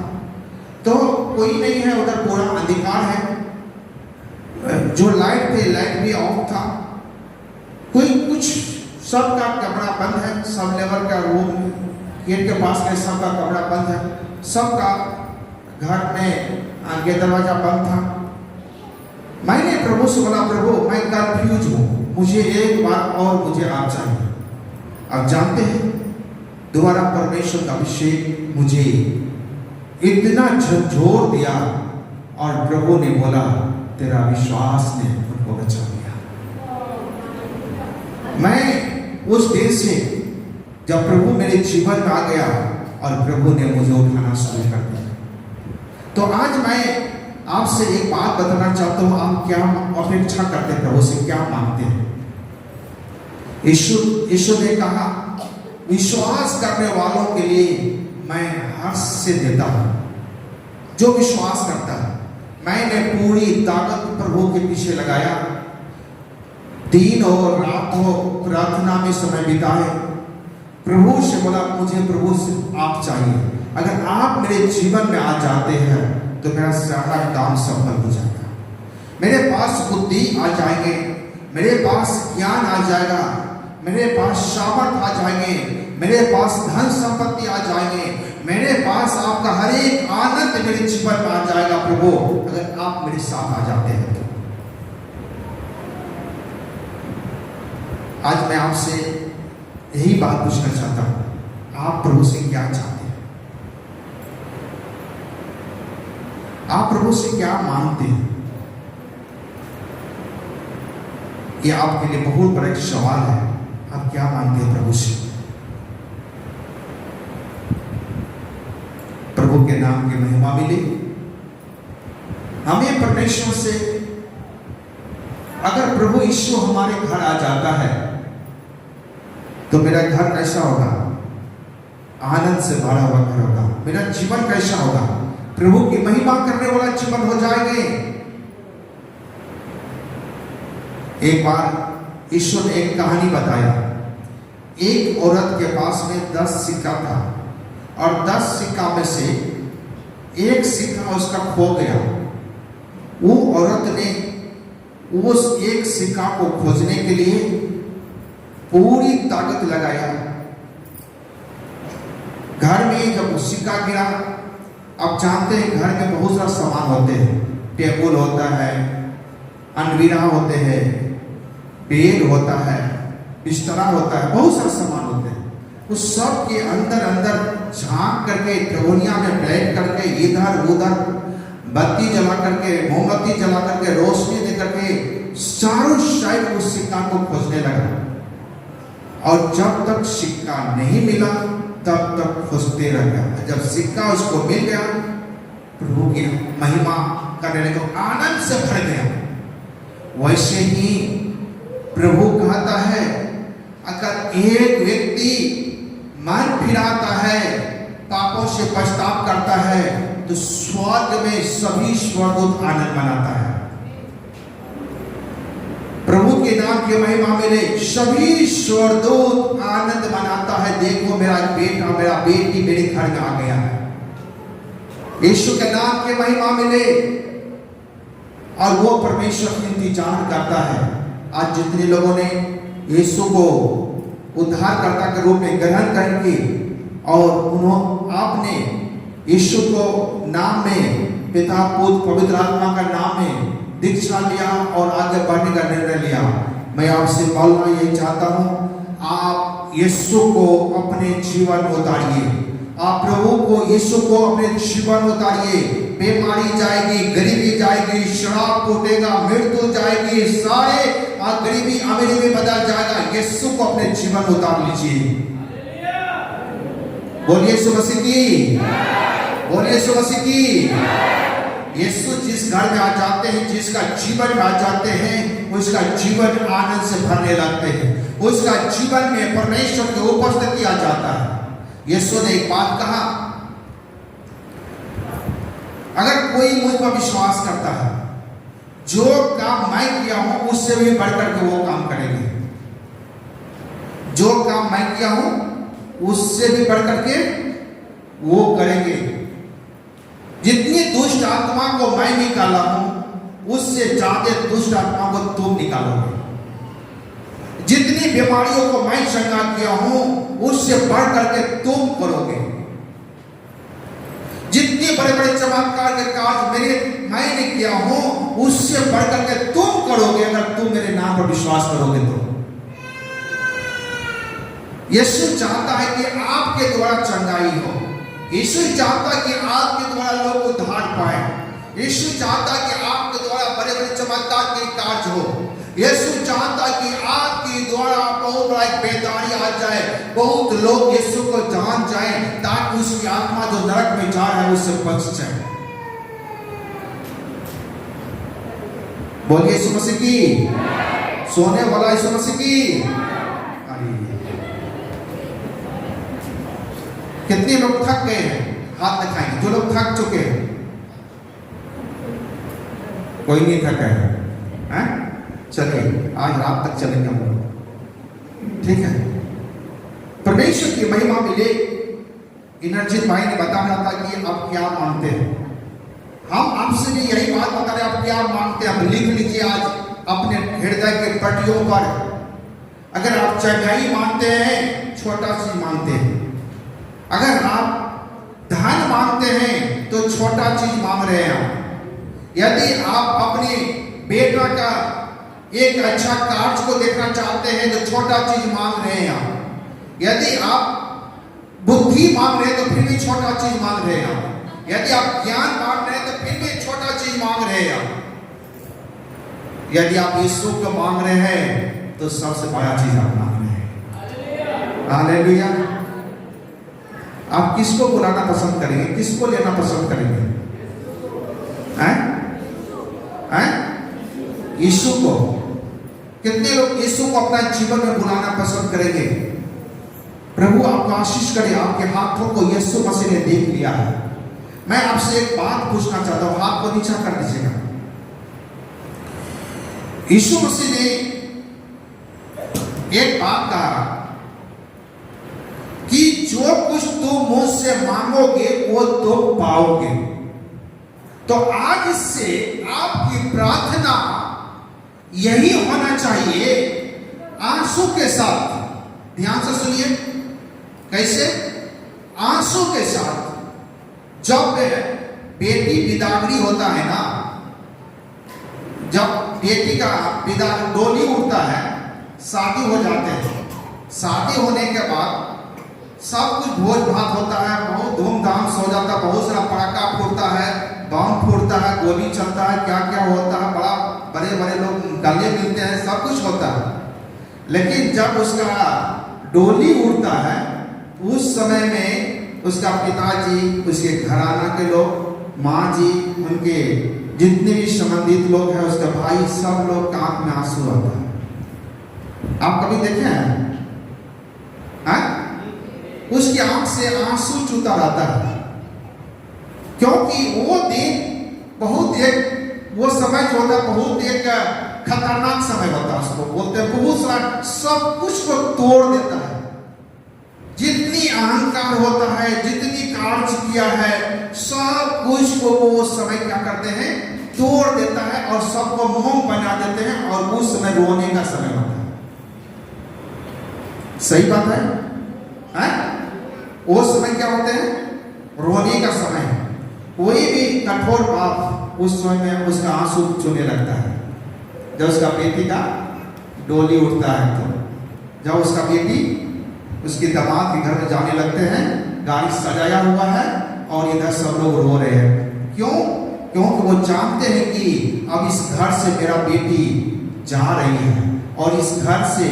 तो कोई नहीं है उधर, पूरा अंधकार है। जो लाइट थे लाइट भी ऑफ था, कोई कुछ, सबका कमरा बंद है, सब लेबर का रूम गेट के पास है, सबका कमरा बंद है, सबका घर में आगे दरवाजा बंद था। मैंने प्रभु से बोला, प्रभु मैं कंफ्यूज हूँ, मुझे एक बार और मुझे आप चाहिए। आप जानते हैं दोबारा परमेश्वर का अभिषेक मुझे इतना झकझोर दिया और प्रभु ने बोला तेरा विश्वास ने उनको बचा लिया। मैं उस दिन से जब प्रभु मेरे जीवन में आ गया और प्रभु ने मुझे उठाना शुरू कर दिया। तो आज मैं आपसे एक बात बताना चाहता हूं, आप क्या अपेक्षा करते हैं, प्रभु से क्या मांगते हैं। यीशु ने कहा विश्वास करने वालों के लिए मैं हर्ष से देता हूं। जो विश्वास करता है, मैंने पूरी ताकत प्रभु के पीछे लगाया, दिन और रात हो प्रार्थना में समय बिताए, प्रभु से बोला मुझे प्रभु से आप चाहिए। अगर आप मेरे जीवन में आ जाते हैं तो मेरा सारा काम सफल हो जाएगा, मेरे पास बुद्धि आ जाएंगे, मेरे पास ज्ञान आ जाएगा, मेरे पास सामर्थ आ जाएंगे, मेरे पास धन संपत्ति आ जाएंगे, मेरे पास आपका हर एक आनंद मेरे जीवन में आ जाएगा प्रभु, अगर आप मेरे साथ आ जाते हैं तो। आज मैं आपसे यही बात पूछना चाहता हूं, आप प्रभु से क्या चाहते हैं, आप प्रभु से क्या मांगते हैं। यह आपके लिए बहुत बड़ा एक सवाल है, आप क्या मांगते हैं प्रभु से। प्रभु के नाम की महिमा मिले हमें परमेश्वर से। अगर प्रभु यीशु हमारे घर आ जाता है तो मेरा घर कैसा होगा, आनंद से भरा हुआ घर होगा, मेरा जीवन कैसा होगा, प्रभु की महिमा करने वाला जीवन हो जाएंगे। एक बार ईश्वर ने एक कहानी बताया, एक औरत के पास में 10 सिक्का था और 10 सिक्का में से एक सिक्का उसका खो गया। वो औरत ने उस एक सिक्का को खोजने के लिए पूरी ताकत लगाया। घर में जब सिक्का गिरा, आप जानते हैं घर में बहुत सारा सामान होते हैं, टेबल होता है, अनवीरा होते हैं, बेड होता है, बिस्तरा होता है, बहुत सारे सामान होते हैं। उस सब के अंदर अंदर झांक करके टोनिया में बैठ करके इधर उधर बत्ती जला करके, मोमबत्ती जला करके, रोशनी दे करके चारों साइड उस सिक्का को खोजने लगा। और जब तक सिक्का नहीं मिला तब तक खोजते रह गया। जब सिक्का उसको मिल गया, प्रभु की महिमा करने लगा, आनंद से भर गया। वैसे ही प्रभु कहता है, अगर एक व्यक्ति मन फिराता है, पापों से पछतावा करता है, तो स्वर्ग में सभी स्वर्गदूत आनंद मनाता है। प्रभु के नाम की महिमा मिले, सभी स्वर्गदूत आनंद मनाता है। देखो मेरा बेटा, मेरा बेटी मेरे घर में आ गया है। यीशु के नाम की महिमा मिले। और वो परमेश्वर इंतजार करता है। आज जितने लोगों ने यीशु को उद्धारकर्ता के रूप में ग्रहण करके और आपने यीशु को नाम में, पिता पुत्र पवित्र आत्मा का नाम में दीक्षा लिया और आगे बढ़ने का निर्णय लिया, मैं आपसे बोलना ये चाहता हूं, आप यीशु को अपने जीवन में उतारिए। आप प्रभु को, यीशु को अपने जीवन में उतारिए। बीमारी जाएगी, गरीबी जाएगी, शराब टूटेगा, मृत्यु जाएगी, सारे गरीबी अमीरी में बदल जाएगा। यीशु को अपने जीवन में उतार लीजिए। बोलिए यीशु मसीह की, बोलिए यीशु मसीह की। यीशु जिस घर में आ जाते हैं, जिसका जीवन में आ जाते हैं, उसका जीवन आनंद से भरने लगते हैं। उसका जीवन में परमेश्वर की उपस्थिति आ जाता है। यीशु ने एक बात कहा, अगर कोई मुझ पर विश्वास करता है, जो काम मैं किया हूं उससे भी बढ़कर के वो काम करेंगे। जो काम मैं किया हूं उससे भी बढ़कर के वो करेंगे। जितनी दुष्ट आत्मा को मैं निकाला हूं उससे ज्यादा दुष्ट आत्मा को तुम निकालोगे। जितनी बीमारियों को मैं चंगा किया हूं उससे बढ़कर के तुम करोगे। जितने बड़े बड़े चमत्कार के कार्य मैंने किया हूं उससे बढ़कर के तुम करोगे, अगर तुम मेरे नाम पर विश्वास करोगे तो। यीशु चाहता है कि आपके द्वारा चंगाई हो। यीशु चाहता है कि आपके द्वारा लोग उद्धार पाए। यीशु चाहता है कि आपके द्वारा बड़े बड़े चमत्कार के कार्य हो। यीशु चाहता है कि आपके द्वारा बहुत बड़ा एक बेदारी आ जाए, बहुत लोग यीशु को जान जाए, ताकि उसकी आत्मा जो नरक में जा रहा है उससे बच जाए। बोलिए यीशु मसीह की, सोने वाला यीशु मसीह की। कितने लोग थक गए हैं? हाथ दिखाएंगे जो लोग थक चुके हैं। कोई नहीं थका है? चलिए आज रात तक चलेंगे हम लोग, ठीक है। परमेश्वर की महिमा मिले। इनर्जित भाई ने बताया था कि आप क्या मानते हैं। हम आपसे भी यही बात बता रहे हैं, आप क्या मानते हैं। आप लिख लीजिए आज अपने हृदय के पट्टियों पर। अगर आप चंगाई मानते हैं, छोटा चीज मानते हैं। अगर आप धन मांगते हैं तो छोटा चीज मांग रहे हैं। यदि आप अपने बेटा का एक अच्छा कार्य को देखना चाहते हैं तो छोटा चीज मांग रहे हैं। यदि आप बुद्धि मांग रहे हैं तो फिर भी छोटा चीज मांग रहे हैं। यदि आप ज्ञान मांग रहे हैं तो फिर भी छोटा चीज मांग रहे हैं। यदि आप यीशु को मांग रहे हैं तो सबसे बड़ा चीज आप मांग रहे हैं। हालेलुया। आप किसको बुलाना पसंद करेंगे, किसको लेना पसंद करेंगे? यीशु को। कितने लोग यीशु को अपना जीवन में बुलाना पसंद करेंगे? प्रभु आपको आशीष करे। आपके हाथों को यीशु मसीह ने देख लिया है। मैं आपसे एक बात पूछना चाहता हूं, हाथ को नीचा कर दीजिएगा। यीशु मसीह ने एक बात कहा कि जो कुछ तुम मुझसे मांगोगे वो तुम पाओगे। तो आज से आपकी प्रार्थना यही होना चाहिए, आंसू के साथ। ध्यान से सुनिए, कैसे? आंसू के साथ। जब बेटी बिदागरी होता है ना, जब बेटी का विदा डोली उठता है, शादी हो जाते हैं। शादी होने के बाद सब कुछ भोज भात होता है, बहुत धूमधाम से हो जाता है। बहुत सारा पटाखा फूटता है, बम फूटता है, गोली चलता है, क्या क्या होता है। बड़ा बड़े बड़े लोग गले मिलते हैं, सब कुछ होता है। लेकिन जब उसका डोली उड़ता है, उस समय में उसका पिताजी, उसके घराना के लोग, माँ जी, उनके जितने भी संबंधित लोग हैं, उसके भाई, सब लोग की आंख में आंसू आता है। आप कभी देखे हैं? उसकी आंख से आंसू चूता रहता है, क्योंकि वो दिन बहुत एक, वो समय जो होता है बहुत एक खतरनाक समय होता है। उसको बोलते हैं बहुत सारा, सब कुछ को तोड़ देता है। जितनी अहंकार होता है, जितनी कार्य किया है, सब कुछ को वो समय क्या करते हैं? तोड़ देता है और सबको मोम बना देते हैं। और उस समय रोने का समय होता है। सही बात है? वो समय क्या होते हैं? रोने का समय। कोई भी कठोर बाप उस समय में उसका आंसू चुने लगता है। जब उसका बेटी का डोली उठता है, तो जब उसका बेटी उसके दामाद के घर में जाने लगते हैं, गाड़ी सजाया हुआ है और इधर सब लोग रो रहे हैं। क्यों? क्योंकि वो जानते हैं कि अब इस घर से मेरा बेटी जा रही है। और इस घर से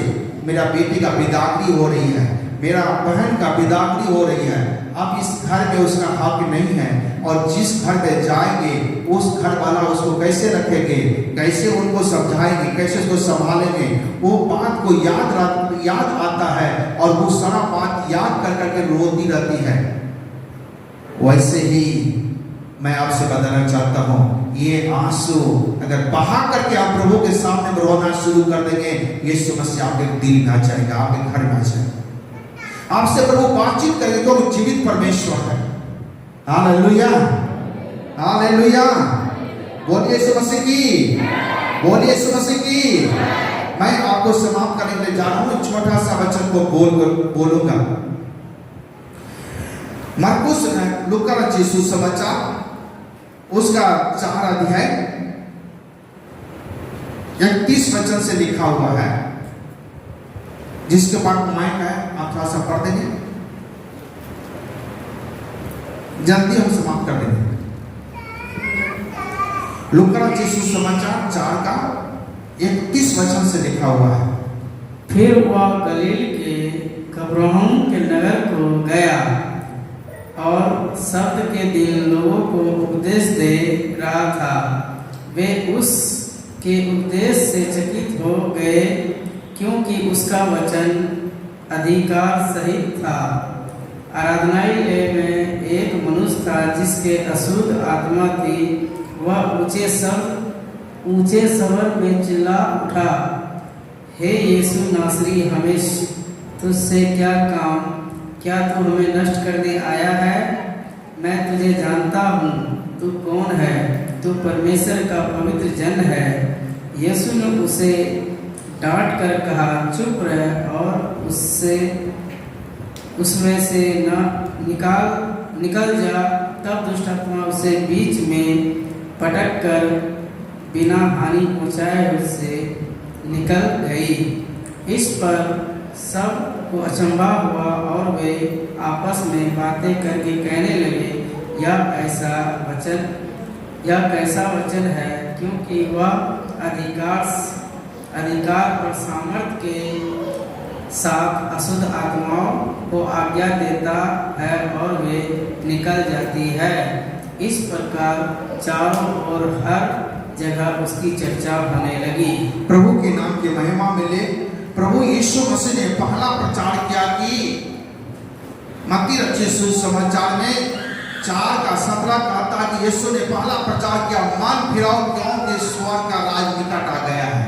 मेरा बेटी का बिदागरी हो रही है, मेरा बहन का बिदागरी हो रही है, अब इस घर में उसका हक नहीं है। और जिस घर में जाएंगे उस घर वाला उसको कैसे रखेंगे, कैसे उनको समझाएंगे, कैसे उसको संभालेंगे, वो बात को याद आता है और वो सारा बात याद कर करके रोती रहती है। वैसे ही मैं आपसे बताना चाहता हूँ, ये आंसू अगर बहा करके आप प्रभु के सामने रोना शुरू कर देंगे, यीशु मसीह आपके दिल ना जाएगा, आपके घर ना जाएगा, आपसे प्रभु बातचीत करेंगे तो वो जीवित परमेश्वर है। हालेलुया, हालेलुया, बोलिए यीशु मसीह की, बोलिए यीशु मसीह की। मैं आपको समाप्त करने के लिए जा रहा हूँ, छोटा सा वचन को बोलूंगा। मरकुस लूका रचित सुसमाचार उसका 4 अध्याय 31 वचन से लिखा हुआ है, जिसके बाद माइक है, आप थोड़ा सा पढ़ देंगे, जल्दी हम समाप्त कर देंगे। लूका रचित सुसमाचार 4 का 31 वचन से लिखा हुआ है। फिर वह गलील के कफरनहूम के नगर को गया और शब्द के दिन लोगों को उपदेश दे रहा था। वे उसके उपदेश से चकित हो गए, क्योंकि उसका वचन अधिकार सहित था। आराधनालय में एक मनुष्य था जिसके अशुद्ध आत्मा थी। वह ऊंचे स्वर में चिल्ला उठा, हे यीशु नासरी, हमें तुझसे क्या काम? क्या तू हमें नष्ट करने आया है? मैं तुझे जानता हूँ, तू कौन है? तू परमेश्वर का पवित्र जन है। यीशु ने उसे डांट कर कहा, चुप रह और उसमें से निकल जा। तब दुष्ट आत्मा उसे बीच में पटक कर बिना हानि पहुँचाए उससे निकल गई। इस पर सब को अचंभा हुआ और वे आपस में बातें करके कहने लगे, यह कैसा वचन है, क्योंकि वह अधिकार और सामर्थ्य के साथ अशुद्ध आत्माओं को आज्ञा देता है और वे निकल जाती है। इस प्रकार चारों ओर हर जगह उसकी चर्चा होने लगी। प्रभु के नाम की महिमा मिले। प्रभु यीशु मसीह ने पहला प्रचार किया कि मत्ती रचित सुसमाचार में 4:17 कहता है कि यीशु ने पहला प्रचार किया, मन फिराओ क्योंकि स्वर्ग का राज निकट आ गया है।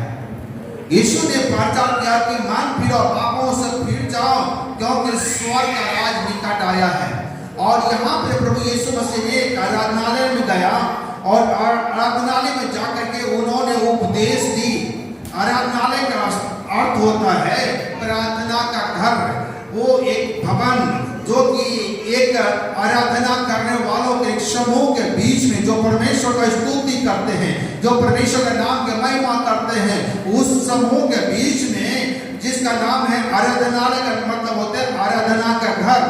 यीशु ने प्रचार किया कि मन फिरो, पापों से फिर जाओ क्योंकि स्वर्ग का राज निकट आया है। और यहाँ पे प्रभु यीशु मसीह ने आराधनालय में गया और आराधनालय में जाकर के उन्होंने उपदेश दी। आराधनालय का अर्थ होता है प्रार्थना का घर। वो एक भवन जो कि एक आराधना करने वालों के एक समूह के बीच में जो परमेश्वर का स्तुति करते हैं, जो परमेश्वर के नाम की महिमा करते हैं, उस समूह के बीच में जिसका नाम है आराधनालय का मतलब होता है आराधना का घर।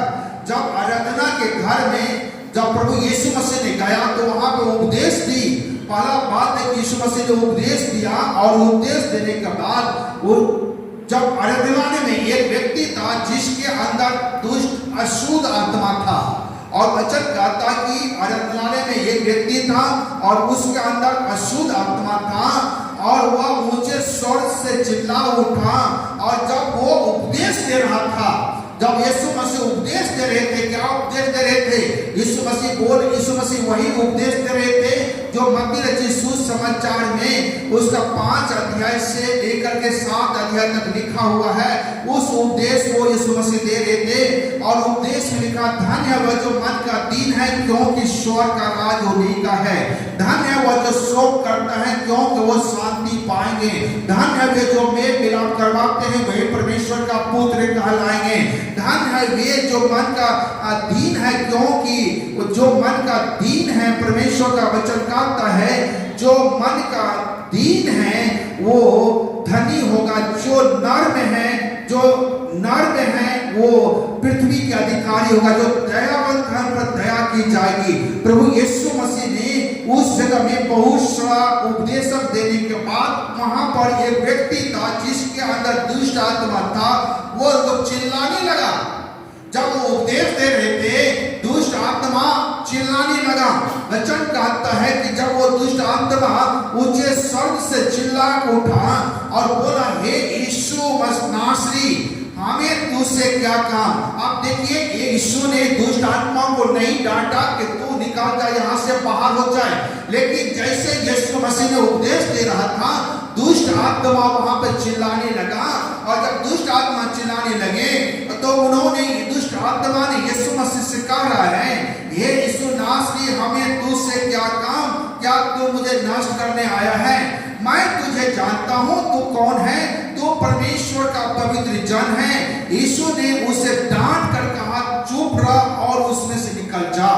जब आराधना के घर में जब प्रभु यीशु मसीह ने गया तो वहां पे उपदेश दी। पहला बात है कि यीशु मसीह ने उपदेश दिया और उपदेश देने के बाद वो जब आराधनालय में एक व्यक्ति था जिसके अंदर दुष्ट अशुद्ध आत्मा था, और वचन कहता कि आराधनालय में एक व्यक्ति था और उसके अंदर अशुद्ध आत्मा था और वह ऊंचे स्वर से चिल्ला उठा। और जब वो उपदेश दे रहा था, जब यीशु मसीह उपदेश दे रहे थे, क्या उपदेश दे रहे थे? यीशु मसीह वही उपदेश दे रहे थे जो मत्ती रचित सुसमाचार में उसका 5 अध्याय से लेकर के 7 अध्याय तक लिखा हुआ है। उस उपदेश को यीशु मसीह दे रहे थे और उपदेश में लिखा, धन्य है वह जो मन का दीन है क्योंकि स्वर्ग का राज उन्हीं का है। धन्य है वह जो शोक करता है क्योंकि वो शांति पाएंगे। धन्य है वे जो मेल मिलाप करवाते हैं वही परमेश्वर का पुत्र कहलाएंगे। धन्य है वे जो मन का दीन है क्योंकि जो मन का दीन है, परमेश्वर का वचन कहता है जो मन का दीन है वो धनी होगा। जो नर में है वो पृथ्वी के अधिकारी होगा। जो दयावंत है पर दया की जाएगी। प्रभु यीशु मसीह ने उस जगह में बहुत सारा उपदेशक देने के बाद वहां पर एक व्यक्ति था जिसके अंदर दुष्ट आत्मा था। वो चिल्लाने लगा। जब वो उपदेश दे रहे थे दुष्ट आत्मा चिल्लाने लगा। वचन कहता है कि जब वो दुष्ट आत्मा ऊंचे स्वर से चिल्ला उठा और बोला, हे यीशु नासरी, हमें तुझसे क्या काम। आप देखिए, यीशु ने दुष्ट आत्मा को नहीं डांटा कि तू निकाल जा, यहाँ से बाहर हो जाए। लेकिन जैसे यीशु मसीह ने उपदेश दे रहा था, दुष्ट आत्मा वहां पर चिल्लाने लगा। और जब दुष्ट आत्मा चिल्लाने लगे तो उन्होंने, दुष्ट आत्मा ने यीशु मसीह से कह रहा है, हे यीशु नासरी, हमें तुझसे क्या काम, क्या तू मुझे नष्ट करने आया है? मैं तुझे जानता हूं, तू कौन है? तू परमेश्वर का पवित्र जन है। यीशु ने उसे डांट कर कहा, चुप रह और उसमें से निकल जा।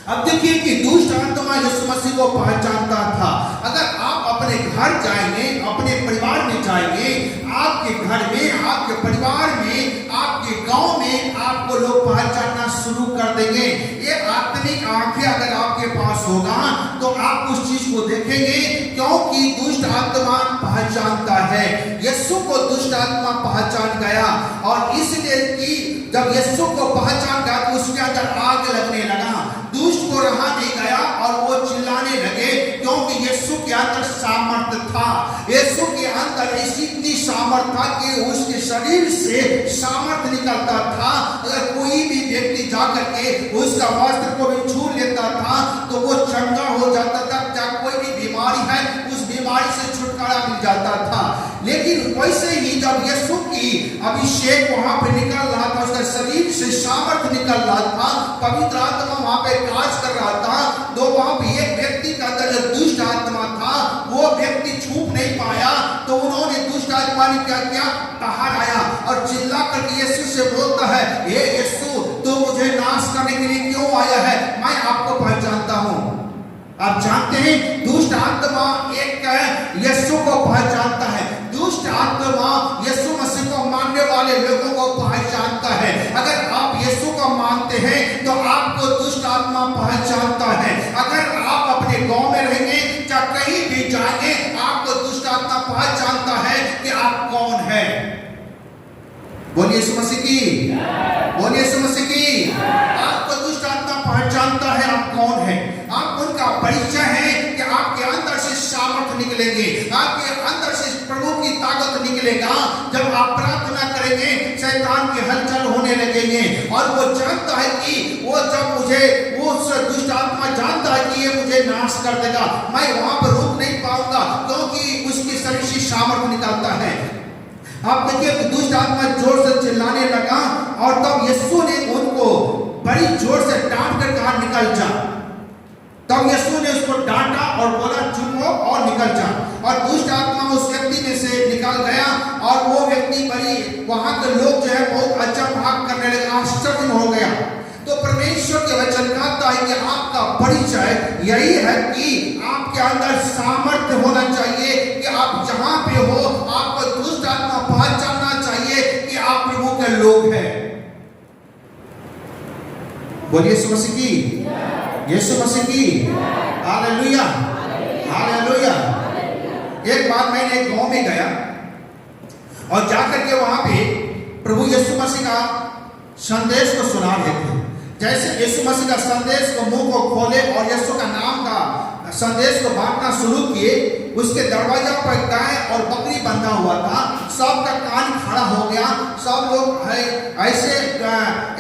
अब देखिए कि दुष्ट आत्मा यीशु मसीह को पहचानता था। अगर आप अपने घर जाएंगे, अपने परिवार में जाएंगे, आपके घर में, आपके परिवार में, आपके गांव में आपको लोग पहचानना शुरू कर देंगे। ये आत्मिक आंखें अगर आपके पास होगा तो आप उस चीज को देखेंगे, क्योंकि दुष्ट आत्मा पहचानता है। यीशु को दुष्ट आत्मा पहचान गया और इसलिए कि जब यीशु को पहचान गया तो उसके अंदर आग लगने लगा। दुष्ट को रहा नहीं गया और वो चिल्लाने लगे, क्योंकि यीशु के अंदर सामर्थ्य था। यीशु के अंदर ऐसी इतनी सामर्थ्य था कि उसके शरीर से सामर्थ्य निकलता था। अगर कोई भी व्यक्ति जाकर के उसका वस्त्र को भी छू लेता था तो वो चंगा हो जाता था। क्या कोई भी बीमारी है, उस बीमारी से छुटकारा मिल जाता था। लेकिन वैसे ही जब यीशु की अभिषेक वहां पे निकल रहा था, उसका शरीर से सामर्थ्य निकल रहा था, पवित्र आत्मा वहां पे कार्य कर रहा था, तो वहां पे एक व्यक्ति का अंदर जो दुष्ट आत्मा था वो व्यक्ति छूट नहीं पाया। तो उन्होंने दुष्ट आत्मा ने क्या किया, बाहर आया और चिल्ला करके यीशु से बोलता है, हे यीशु, तो मुझे नाश करने के लिए क्यों आया है? मैं आपको पहचानता हूं। आप जानते हैं दुष्ट आत्मा एक यीशु को पहचानता है। दुष्ट आत्मा यीशु मसीह को मानने वाले लोगों को पहचानता है। अगर आप यीशु को मानते हैं तो आपको दुष्ट आत्मा पहचानता है। अगर आप अपने गांव में रहेंगे, चाहे कहीं भी जाएंगे, आपको दुष्ट आत्मा पहचानता है कि आप कौन है। बोलिए यीशु मसीह की, बोलिए यीशु मसीह की। आपको दुष्ट आत्मा पहचानता है आप कौन है। आप उनका परिचय है कि आपके अंदर से सामर्थ्य निकलेंगे, आपके अंदर से प्रभु की ताकत निकलेगा। जब आप प्रार्थना करेंगे, शैतान के हलचल होने लगेंगे और वो जानता है कि वो जब मुझे, वो दुष्ट आत्मा जानता है कि ये मुझे नाश कर देगा, मैं वहां पर रुक नहीं पाऊंगा, क्योंकि उसके शरीर से सामर्थ्य निकलता है। आप देखिए कि दुष्ट आत्मा जोर से चिल्लाने लगा और तब यीशु ने उनको बड़ी जोर से डांट कर कहा, निकल जा। तब यीशु ने उसको डांटा और बोला, चुप हो और निकल जा। और दुष्ट आत्मा उस व्यक्ति में से निकल गया और वो व्यक्ति बड़ी, वहां के लोग जो है बहुत अचंभ भाग करने लगे, आश्चर्य हो गया। तो परमेश्वर के वचन कहता है कि आपका परिचय यही है कि आपके अंदर सामर्थ्य होना चाहिए कि आप जहां पे हो आपको दुष्ट आत्मा पहचानना चाहिए कि आप प्रभु के लोग हैं। बोलिए यीशु मसीह की, यीशु मसीह की, हालेलुया, हालेलुया। एक बार मैंने एक गांव में गया और जाकर के वहां पे प्रभु यीशु मसीह का संदेश को सुना रहे थे। जैसे यीशु मसीह का संदेश को मुंह को खोले और यीशु का नाम का संदेश को बांटना शुरू किए, उसके दरवाजा पर गाय और बकरी बंधा हुआ था। सबका कान खड़ा हो गया, सब लोग ऐसे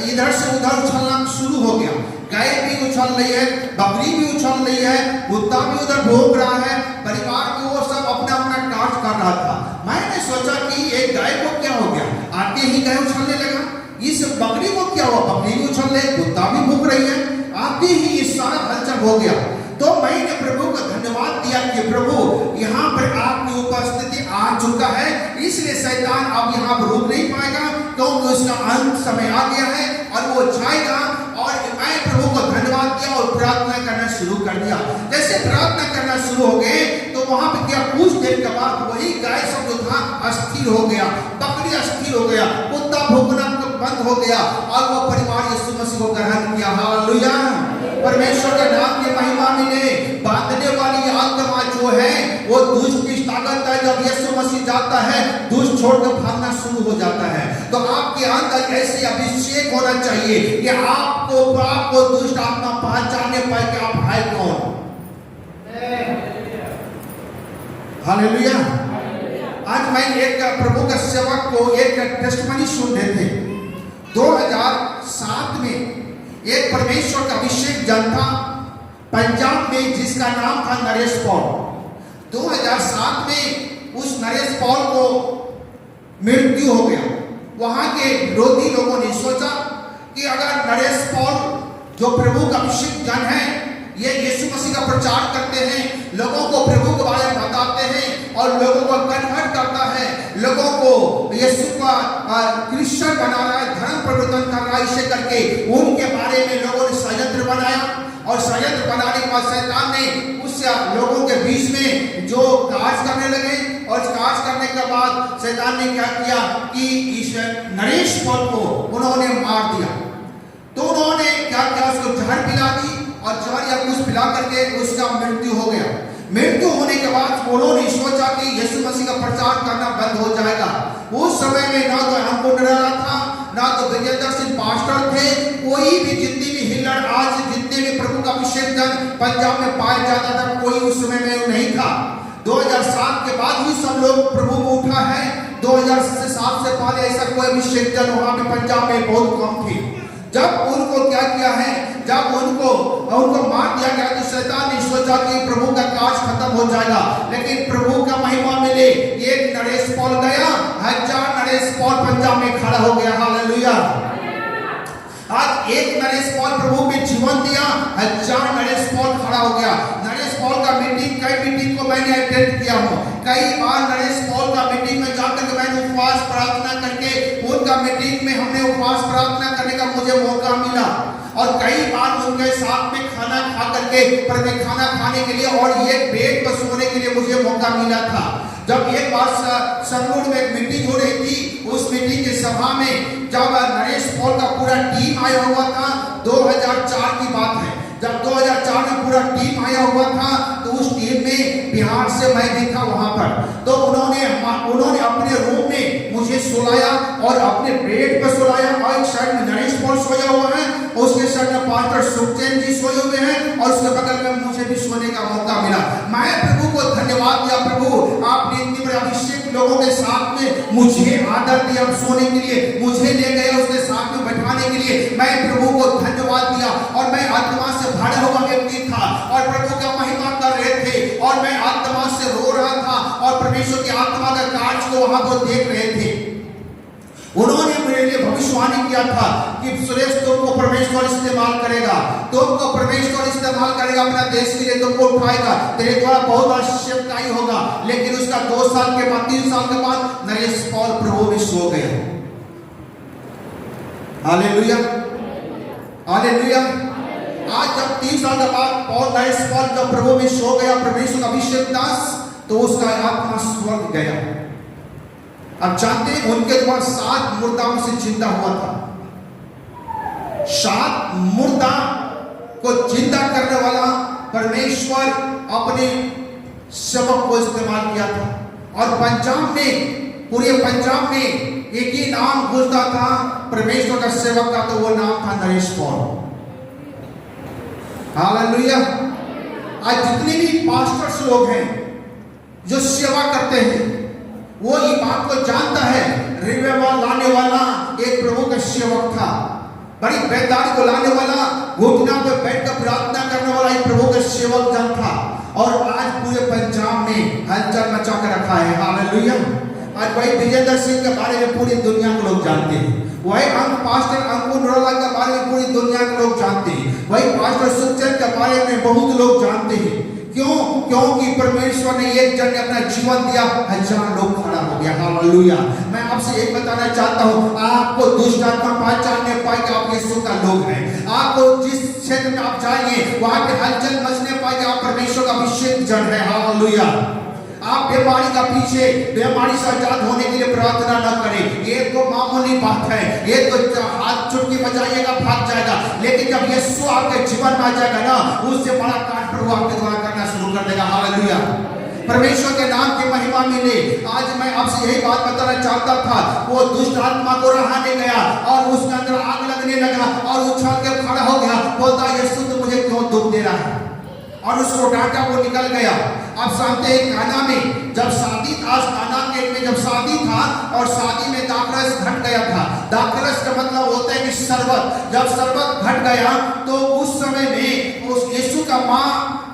इधर से उधर उछलना शुरू हो गया। गाय भी उछल रही है, बकरी भी उछल रही है, कुत्ता भी उधर भौंक रहा है, परिवार के वो सब अपना अपना कार्य कर रहा था। मैंने सोचा कि एक गाय को क्या हो गया, आते ही गाय उछलने लगा। इस बकरी को क्या हुआ, बकरी भी उछल रही है, कुत्ता भी भूख रही है, आते ही ये सारा हलचल हो गया। तो मैंने प्रभु को धन्यवाद दिया कि प्रभु यहाँ पर आपकी उपस्थिति आ चुका है, इसलिए शैतान अब यहाँ पर रुक नहीं पाएगा, क्योंकि उसका अंत समय आ गया है और वो जाएगा। और मैं प्रभु को धन्यवाद दिया और प्रार्थना करना शुरू कर दिया। जैसे प्रार्थना करना शुरू हो गए तो वहां पे क्या, कुछ देर के बाद वही गाय सब जो था अस्थिर हो गया, बकरी अस्थिर हो गया, कुत्ता भौंकना बंद हो गया और वो परिवार यीशु मसीह को ग्रहण किया। हालेलुया, परमेश्वर के नाम की महिमा में मिले, बांधने वाली आत्मा जो है वो दुष्ट की ताकत है। जब यीशु मसीह जाता है, दुष्ट छोड़कर भागना शुरू हो जाता है। तो आपके अंदर ऐसे अभिषेक होना चाहिए कि आपको दुष्ट आत्मा पहचानने पाए कि आप है कौन। हालेलुया। आज मैं एक प्रभु का सेवक को एक टेस्टमनी सुन रहे थे। 2007 में एक परमेश्वर का अभिषेक जन था पंजाब में, जिसका नाम था नरेश पॉल। 2007 में उस नरेश पॉल को मृत्यु हो गया। वहां के विरोधी लोगों ने सोचा कि अगर नरेश पॉल जो प्रभु का अभिषेक जन है, ये यीशु मसीह का प्रचार करते हैं, लोगों को प्रभु के बारे में बताते हैं और लोगों को कन्वर्ट करता है, लोगों को यीशु का क्रिश्चियन बना रहा है, धर्म परिवर्तन कर रहा है, इसे करके उनके बारे में लोगों ने षड्यंत्र बनाया। और षड्यंत्र बनाने के बाद शैतान ने उस लोगों के बीच में जो कार्य करने लगे, और कार्य करने के बाद शैतान ने क्या किया कि इस नरेश पॉल को उन्होंने मार दिया। तो उन्होंने क्या किया, उसको जहर पिला दी और जहर या कुछ पिला करके उसका मृत्यु हो गया। मृत्यु होने के बाद उन्होंने सोचा कि यीशु मसीह का प्रचार करना बंद हो जाएगा। उस समय में ना तो हमको डरा था, ना तो विजेंद्र सिंह पास्टर थे, कोई भी जितनी भी हिलर आज जितने भी प्रभु का अभिषेक जन पंजाब में पाया जाता था, कोई उस समय में नहीं था। 2007 के बाद ही सब लोग प्रभु को उठा है। 2007 से पहले ऐसा कोई अभिषेक जन वहां पे पंजाब में बहुत कम थी। जब उनको क्या किया है, जब उनको मार दिया गया तो शैतान ने सोचा कि प्रभु का कार्य खत्म हो जाएगा, लेकिन प्रभु का महिमा मिले। एक नरेश पॉल गया, 1000 नरेश पॉल पंजाब में खड़ा हो गया। हालेलुया। आज एक नरेश पॉल प्रभु में जीवन दिया, 1000 नरेश पॉल खड़ा हो गया। नरेश पॉल का मीटिंग, कई मीटिंग को मैंने अटेंड किया हूँ। कई बार नरेश पॉल का मीटिंग में जाकर के मैंने उपवास प्रार्थना करके उनका मीटिंग में हमने उपवास प्रार्थना करने का मुझे मौका मिला। और कई बार उनके साथ में खाना खा करके खाना खाने के लिए और एक बेड पर सोने के लिए मुझे मौका मिला था। जब एक बार संगरूर में एक मीटिंग हो रही थी, उस मीटिंग की सभा में जब नरेश पॉल का पूरा टीम आया हुआ था, 2004 की बात है, जब 2004 में पूरा टीम आया हुआ था, तो उस टीम में बिहार से मैं भी था वहां पर। तो उन्होंने अपने रूम में मुझे सुलाया और अपने बेड पर सुलाया। और एक साइड में नरेश पॉल सोया हुआ है, उसके साइड में पास्टर सुखचैन जी सोए हुए हैं, और उसके बगल में मुझे भी सोने का मौका मिला। मैं प्रभु को धन्यवाद दिया, प्रभु आपने इतने बड़े अभिषेक लोगों के साथ में मुझे आदर दिया सोने के लिए, मुझे ले गए उसके साथ में बैठाने के लिए। मैं प्रभु को धन्यवाद दिया और मैं आत्मा से भरा हुआ व्यक्ति था और प्रभु का महिमा कर रहे थे और मैं आत्मा से रो रहा था और परमेश्वर की आत्मा का कार्य को वहां पर देख रहे थे। उन्होंने मेरे लिए भविष्यवाणी किया था कि सुरेश तुमको परमेश्वर इस्तेमाल करेगा, तुमको परमेश्वर इस्तेमाल करेगा, अपना देश के लिए तुमको उठाएगा, तेरे द्वारा बहुत बड़ा सेवकाई होगा। लेकिन उसका 2 साल के बाद 3 साल के बाद नरेश पॉल प्रभु में सो गए। Hallelujah, hallelujah. आज जब 3 साल के बाद नरेश पॉल जब प्रभु में सो गया, परमेश्वर का अभिषेक दास, तो उसका आत्मा स्वर्ग गया। अब जानते हैं उनके द्वारा 7 मुर्दाओं से जिंदा हुआ था। 7 मुर्दा को जिंदा करने वाला परमेश्वर अपने सेवक को इस्तेमाल किया था। और पंजाब में, पूरे पंजाब में एक ही नाम गूंजता था परमेश्वर का सेवक का, तो वो नाम था नरेश पॉल। हालेलुया। आज जितने भी पास्टर्स लोग हैं जो सेवा करते हैं, वो ये बात को जानता है, रिवाइवल लाने वाला एक प्रभु का सेवक था, बड़ी बेदारी को लाने वाला, घुटना पे बैठकर प्रार्थना करने वाला एक प्रभु का सेवक जन था। और आज पूरे पंजाब में हलचल मचा कर रखा है। हालेलुया। आज वही विजेंद्र सिंह के बारे में पूरी दुनिया के लोग जानते हैं, वही पास्टर अंकुर नरोला के बारे में पूरी दुनिया के लोग जानते हैं, वही पास्टर सुखचैन के बारे में बहुत लोग जानते हैं। क्यों? क्योंकि परमेश्वर ने एक जन ने अपना जीवन दिया, 1000 लोग खड़ा हो गया। हालेलुया। मैं आपसे एक बताना चाहता हूँ, आपको दुष्ट आत्मा पहचानने पाएगा आप यीशु का लोग हैं। आपको जिस क्षेत्र में आप जाएंगे वहां पे हलचल मचने पाएगा, आप परमेश्वर का अभिषेक जन है। हालेलुया। आप बीमारी का पीछे बीमारी से आजाद होने के लिए प्रार्थना न करें। ये तो मामूली बात है, ये तो हाथ चुटकी बजाइएगा भाग जाएगा, लेकिन जब यीशु आपके जीवन में आ जाएगा ना, उससे बड़ा कार्य प्रभु आपके द्वारा करना शुरू कर देगा। हालेलुया, परमेश्वर के नाम की महिमा मिले। आज मैं आपसे यही बात बताना चाहता था। वो दुष्ट आत्मा को रहाने गया और उसके अंदर आग लगने लगा और उछल के खड़ा हो गया, बोलता यीशु तो मुझे क्यों दुख दे रहा है, और उसको डांटा, वो निकल गया। आप जानते हैं काना में जब शादी था, काना के में जब शादी था और शादी में दाखरस घट गया था। दाखरस का मतलब होता है कि शरबत, जब शरबत घट गया तो उस समय में उस यीशु का माँ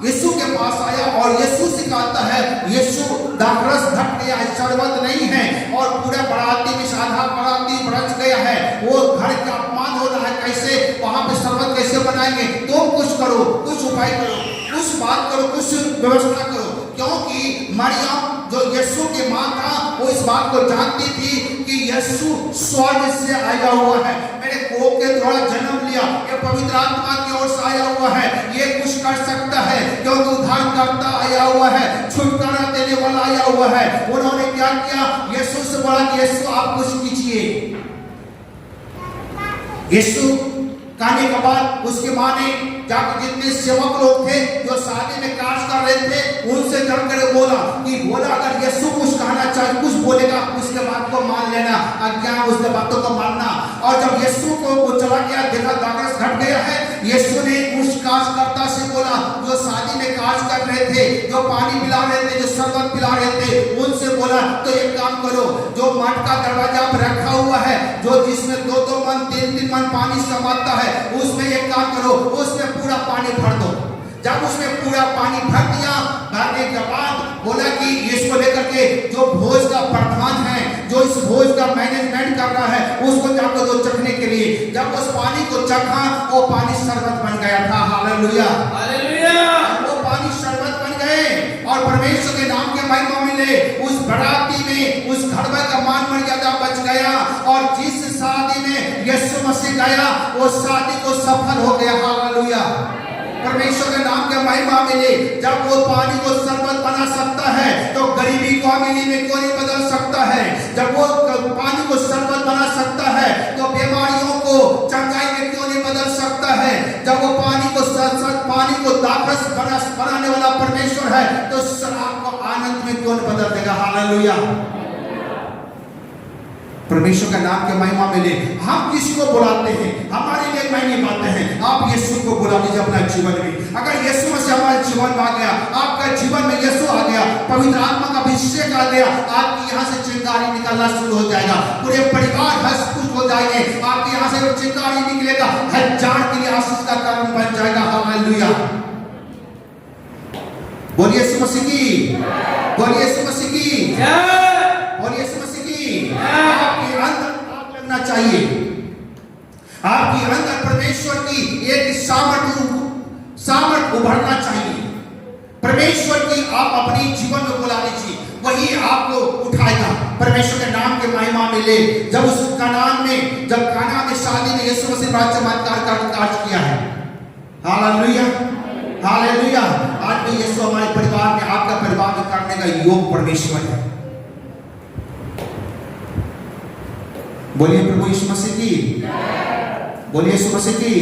यीशु के पास आया और यीशु से कहता है यीशु दाखरस घट गया है, शरबत नहीं है, और पूरा बराती में साधा बराती बरस गया है, वो घर का अपमान हो रहा है, कैसे वहां पे शरबत कैसे बनाएंगे, तुम कुछ करो, कुछ उपाय करो, कुछ बात करो, कुछ व्यवस्था करो। क्योंकि मरियम जो यीशु की माँ था वो इस बात को जानती थी कि यीशु स्वर्ग से आया हुआ है, मेरे कोप के द्वारा जन्म लिया, ये पवित्र आत्मा की ओर से आया हुआ है, ये कुछ कर सकता है क्योंकि उद्धारकर्ता आया हुआ है, छुटकारा देने वाला आया हुआ है। उन्होंने क्या किया, यीशु से बोला कि यीशु आप कुछ कीजिए। यीशु कहने के बाद उसकी माँ ने जाकर जितने सेवक लोग थे जो शादी में कार्य कर रहे थे उनसे जाकर बोला अगर यीशु कुछ कहना चाहे, कुछ बोलेगा, उसके बात को मान लेना, अज्ञान उसके बातों को मानना। और जब यीशु को वो चला गया, देखा दाखरस घट गया है, यीशु ने उस कार्यकर्ता से बोला जो शादी में कार्य कर रहे थे, जो पानी पिला रहे थे, जो शरबत पिला रहे थे, उनसे बोला तो एक काम करो, जो मठ का दरवाजा पर रखा हुआ है, जो जिसमें 2-2 मन 3-3 मन पानी समाता है, उसमें एक काम करो, उसमें पूरा पानी भर दो। जब उसमें पूरा पानी भर दिया, भरने के बाद बोला कि इसको लेकर के जो भोज का प्रधान है, जो इस भोज का मैनेजमेंट कर रहा है, उसको जाकर दो चखने के लिए। जब उस पानी को चखा, वो पानी शरबत बन गया था। हालेलुया, हालेलुया, वो पानी शरबत बन गए और परमेश्वर के नाम के महिमा मिले। उस बराती में उस घड़वे का मान मर्यादा बच गया और जिस शादी में यीशु मसीह गया वो शादी को सफल हो गया। हालेलुया, परमेश्वर के नाम के महिमा मिले। जब वो पानी को शरबत बना सकता है तो गरीबी को अमीरी में क्यों नहीं बदल सकता है। जब वो पानी को शरबत बना सकता है तो बीमारियों को चंगाई में क्यों नहीं बदल सकता है। जब वो पानी को दाखरस बनाने वाला परमेश्वर है तो शराब को आनंद में क्यों नहीं बदल देगा। हालेलुया, परमेश्वर का नाम के महिमा मिले। हम किसी को बुलाते हैं, हमारे लिए मायने बातें हैं। आप यीशु को बुला लीजिए अपना जीवन में। अगर यीशु मसीह हमारे जीवन में आ गया, आपका जीवन में यीशु आ गया, पवित्र आत्मा का अभिषेक आ गया, आपकी यहाँ से चिंगारी निकलना शुरू हो जाएगा, पूरे परिवार हंस खुश हो जाएंगे, आपके यहाँ से चिंगारी निकलेगा, हजार के लिए आशीष का कारण बन जाएगा। हालेलुया, बोलिए यीशु मसीह की, बोलिए यीशु मसीह की, बोलिए यीशु मसीह की। आपके अंदर आग लगना चाहिए, आपके अंदर परमेश्वर की एक सामर्थ उभरना चाहिए। परमेश्वर की आप अपनी जीवन में बुला लीजिए, वही आपको उठाएगा। परमेश्वर के नाम के महिमा मिले। जब उस कानान में, जब काना में शादी में यीशु मसीह बड़ा चमत्कार का कार्य किया है। Hallelujah, hallelujah. आज भी यीशु हमारे परिवार में, आपका परिवार में करने का योग परमेश्वर है। बोलिए प्रभु यीशु मसीह की, बोलिए यीशु मसीह की।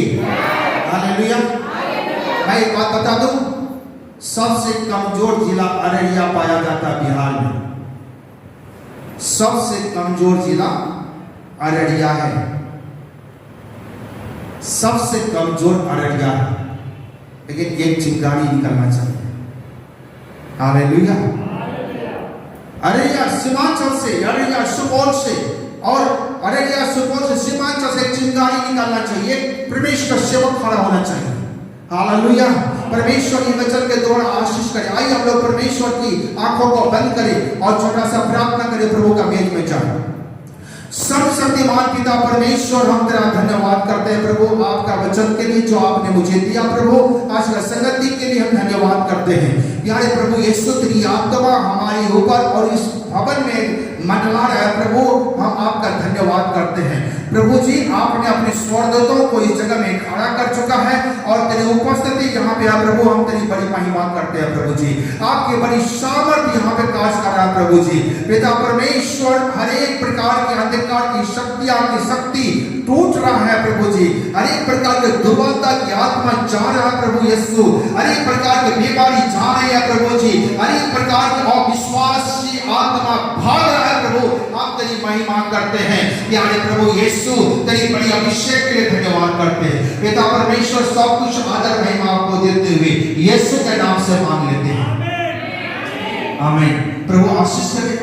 हालेलुया। मैं एक बात बता दूं, सबसे कमजोर जिला अररिया पाया जाता है बिहार में। सबसे कमजोर जिला अररिया है, सबसे कमजोर अररिया है, लेकिन एक चिंगारी निकलना चाहिए। हालेलुया। अररिया सीमांचल से, अररिया सुपौल से, और अररिया सुपौल से सीमांचल से चिंगारी निकालना चाहिए। परमेश्वर का सेवक खड़ा होना चाहिए। हालेलुया। परमेश्वर की वचन के द्वारा आशीष करे। आइए हम लोग परमेश्वर की आंखों को बंद करें और छोटा सा प्रार्थना करें, प्रभु का मेज में जाए। सर्वशक्तिमान पिता परमेश्वर, हम तेरा धन्यवाद करते हैं प्रभु, आपका वचन के लिए जो आपने मुझे दिया प्रभु, आज का संगति के लिए हम धन्यवाद करते हैं। प्यारे प्रभु यीशु, तेरी आत्मा हमारे ऊपर और इस भवन में मंडला रहा है। प्रभु हम आपका धन्यवाद करते हैं। प्रभु जी आपने अपने स्वर्गदूतों को इस जगह में खड़ा कर चुका है और तेरी उपस्थिति यहाँ पे है प्रभु। हम तेरी बड़ी महिमा करते हैं प्रभु जी। आपकी बड़ी सामर्थ यहाँ पे कार्य कर रहा है प्रभु जी। पिता परमेश्वर हर एक प्रकार के अंधकार की शक्ति टूट रहा है प्रभु जी। हर एक प्रकार के दुर्बलता की आत्मा जा रहा है प्रभु यीशु। हर एक प्रकार की बीमारी जा रही है प्रभु जी। हर एक प्रकार की अविश्वास की आत्मा भाग रहा है प्रभु। हम तेरी महिमा करते हैं प्यारे प्रभु यीशु। तेरी बड़ी अभिषेक के लिए धन्यवाद करते हैं पिता परमेश्वर। सब कुछ आदर महिमा आपको देते हुए यीशु के नाम से मांग लेते हैं, आमीन। प्रभु आशीष करें।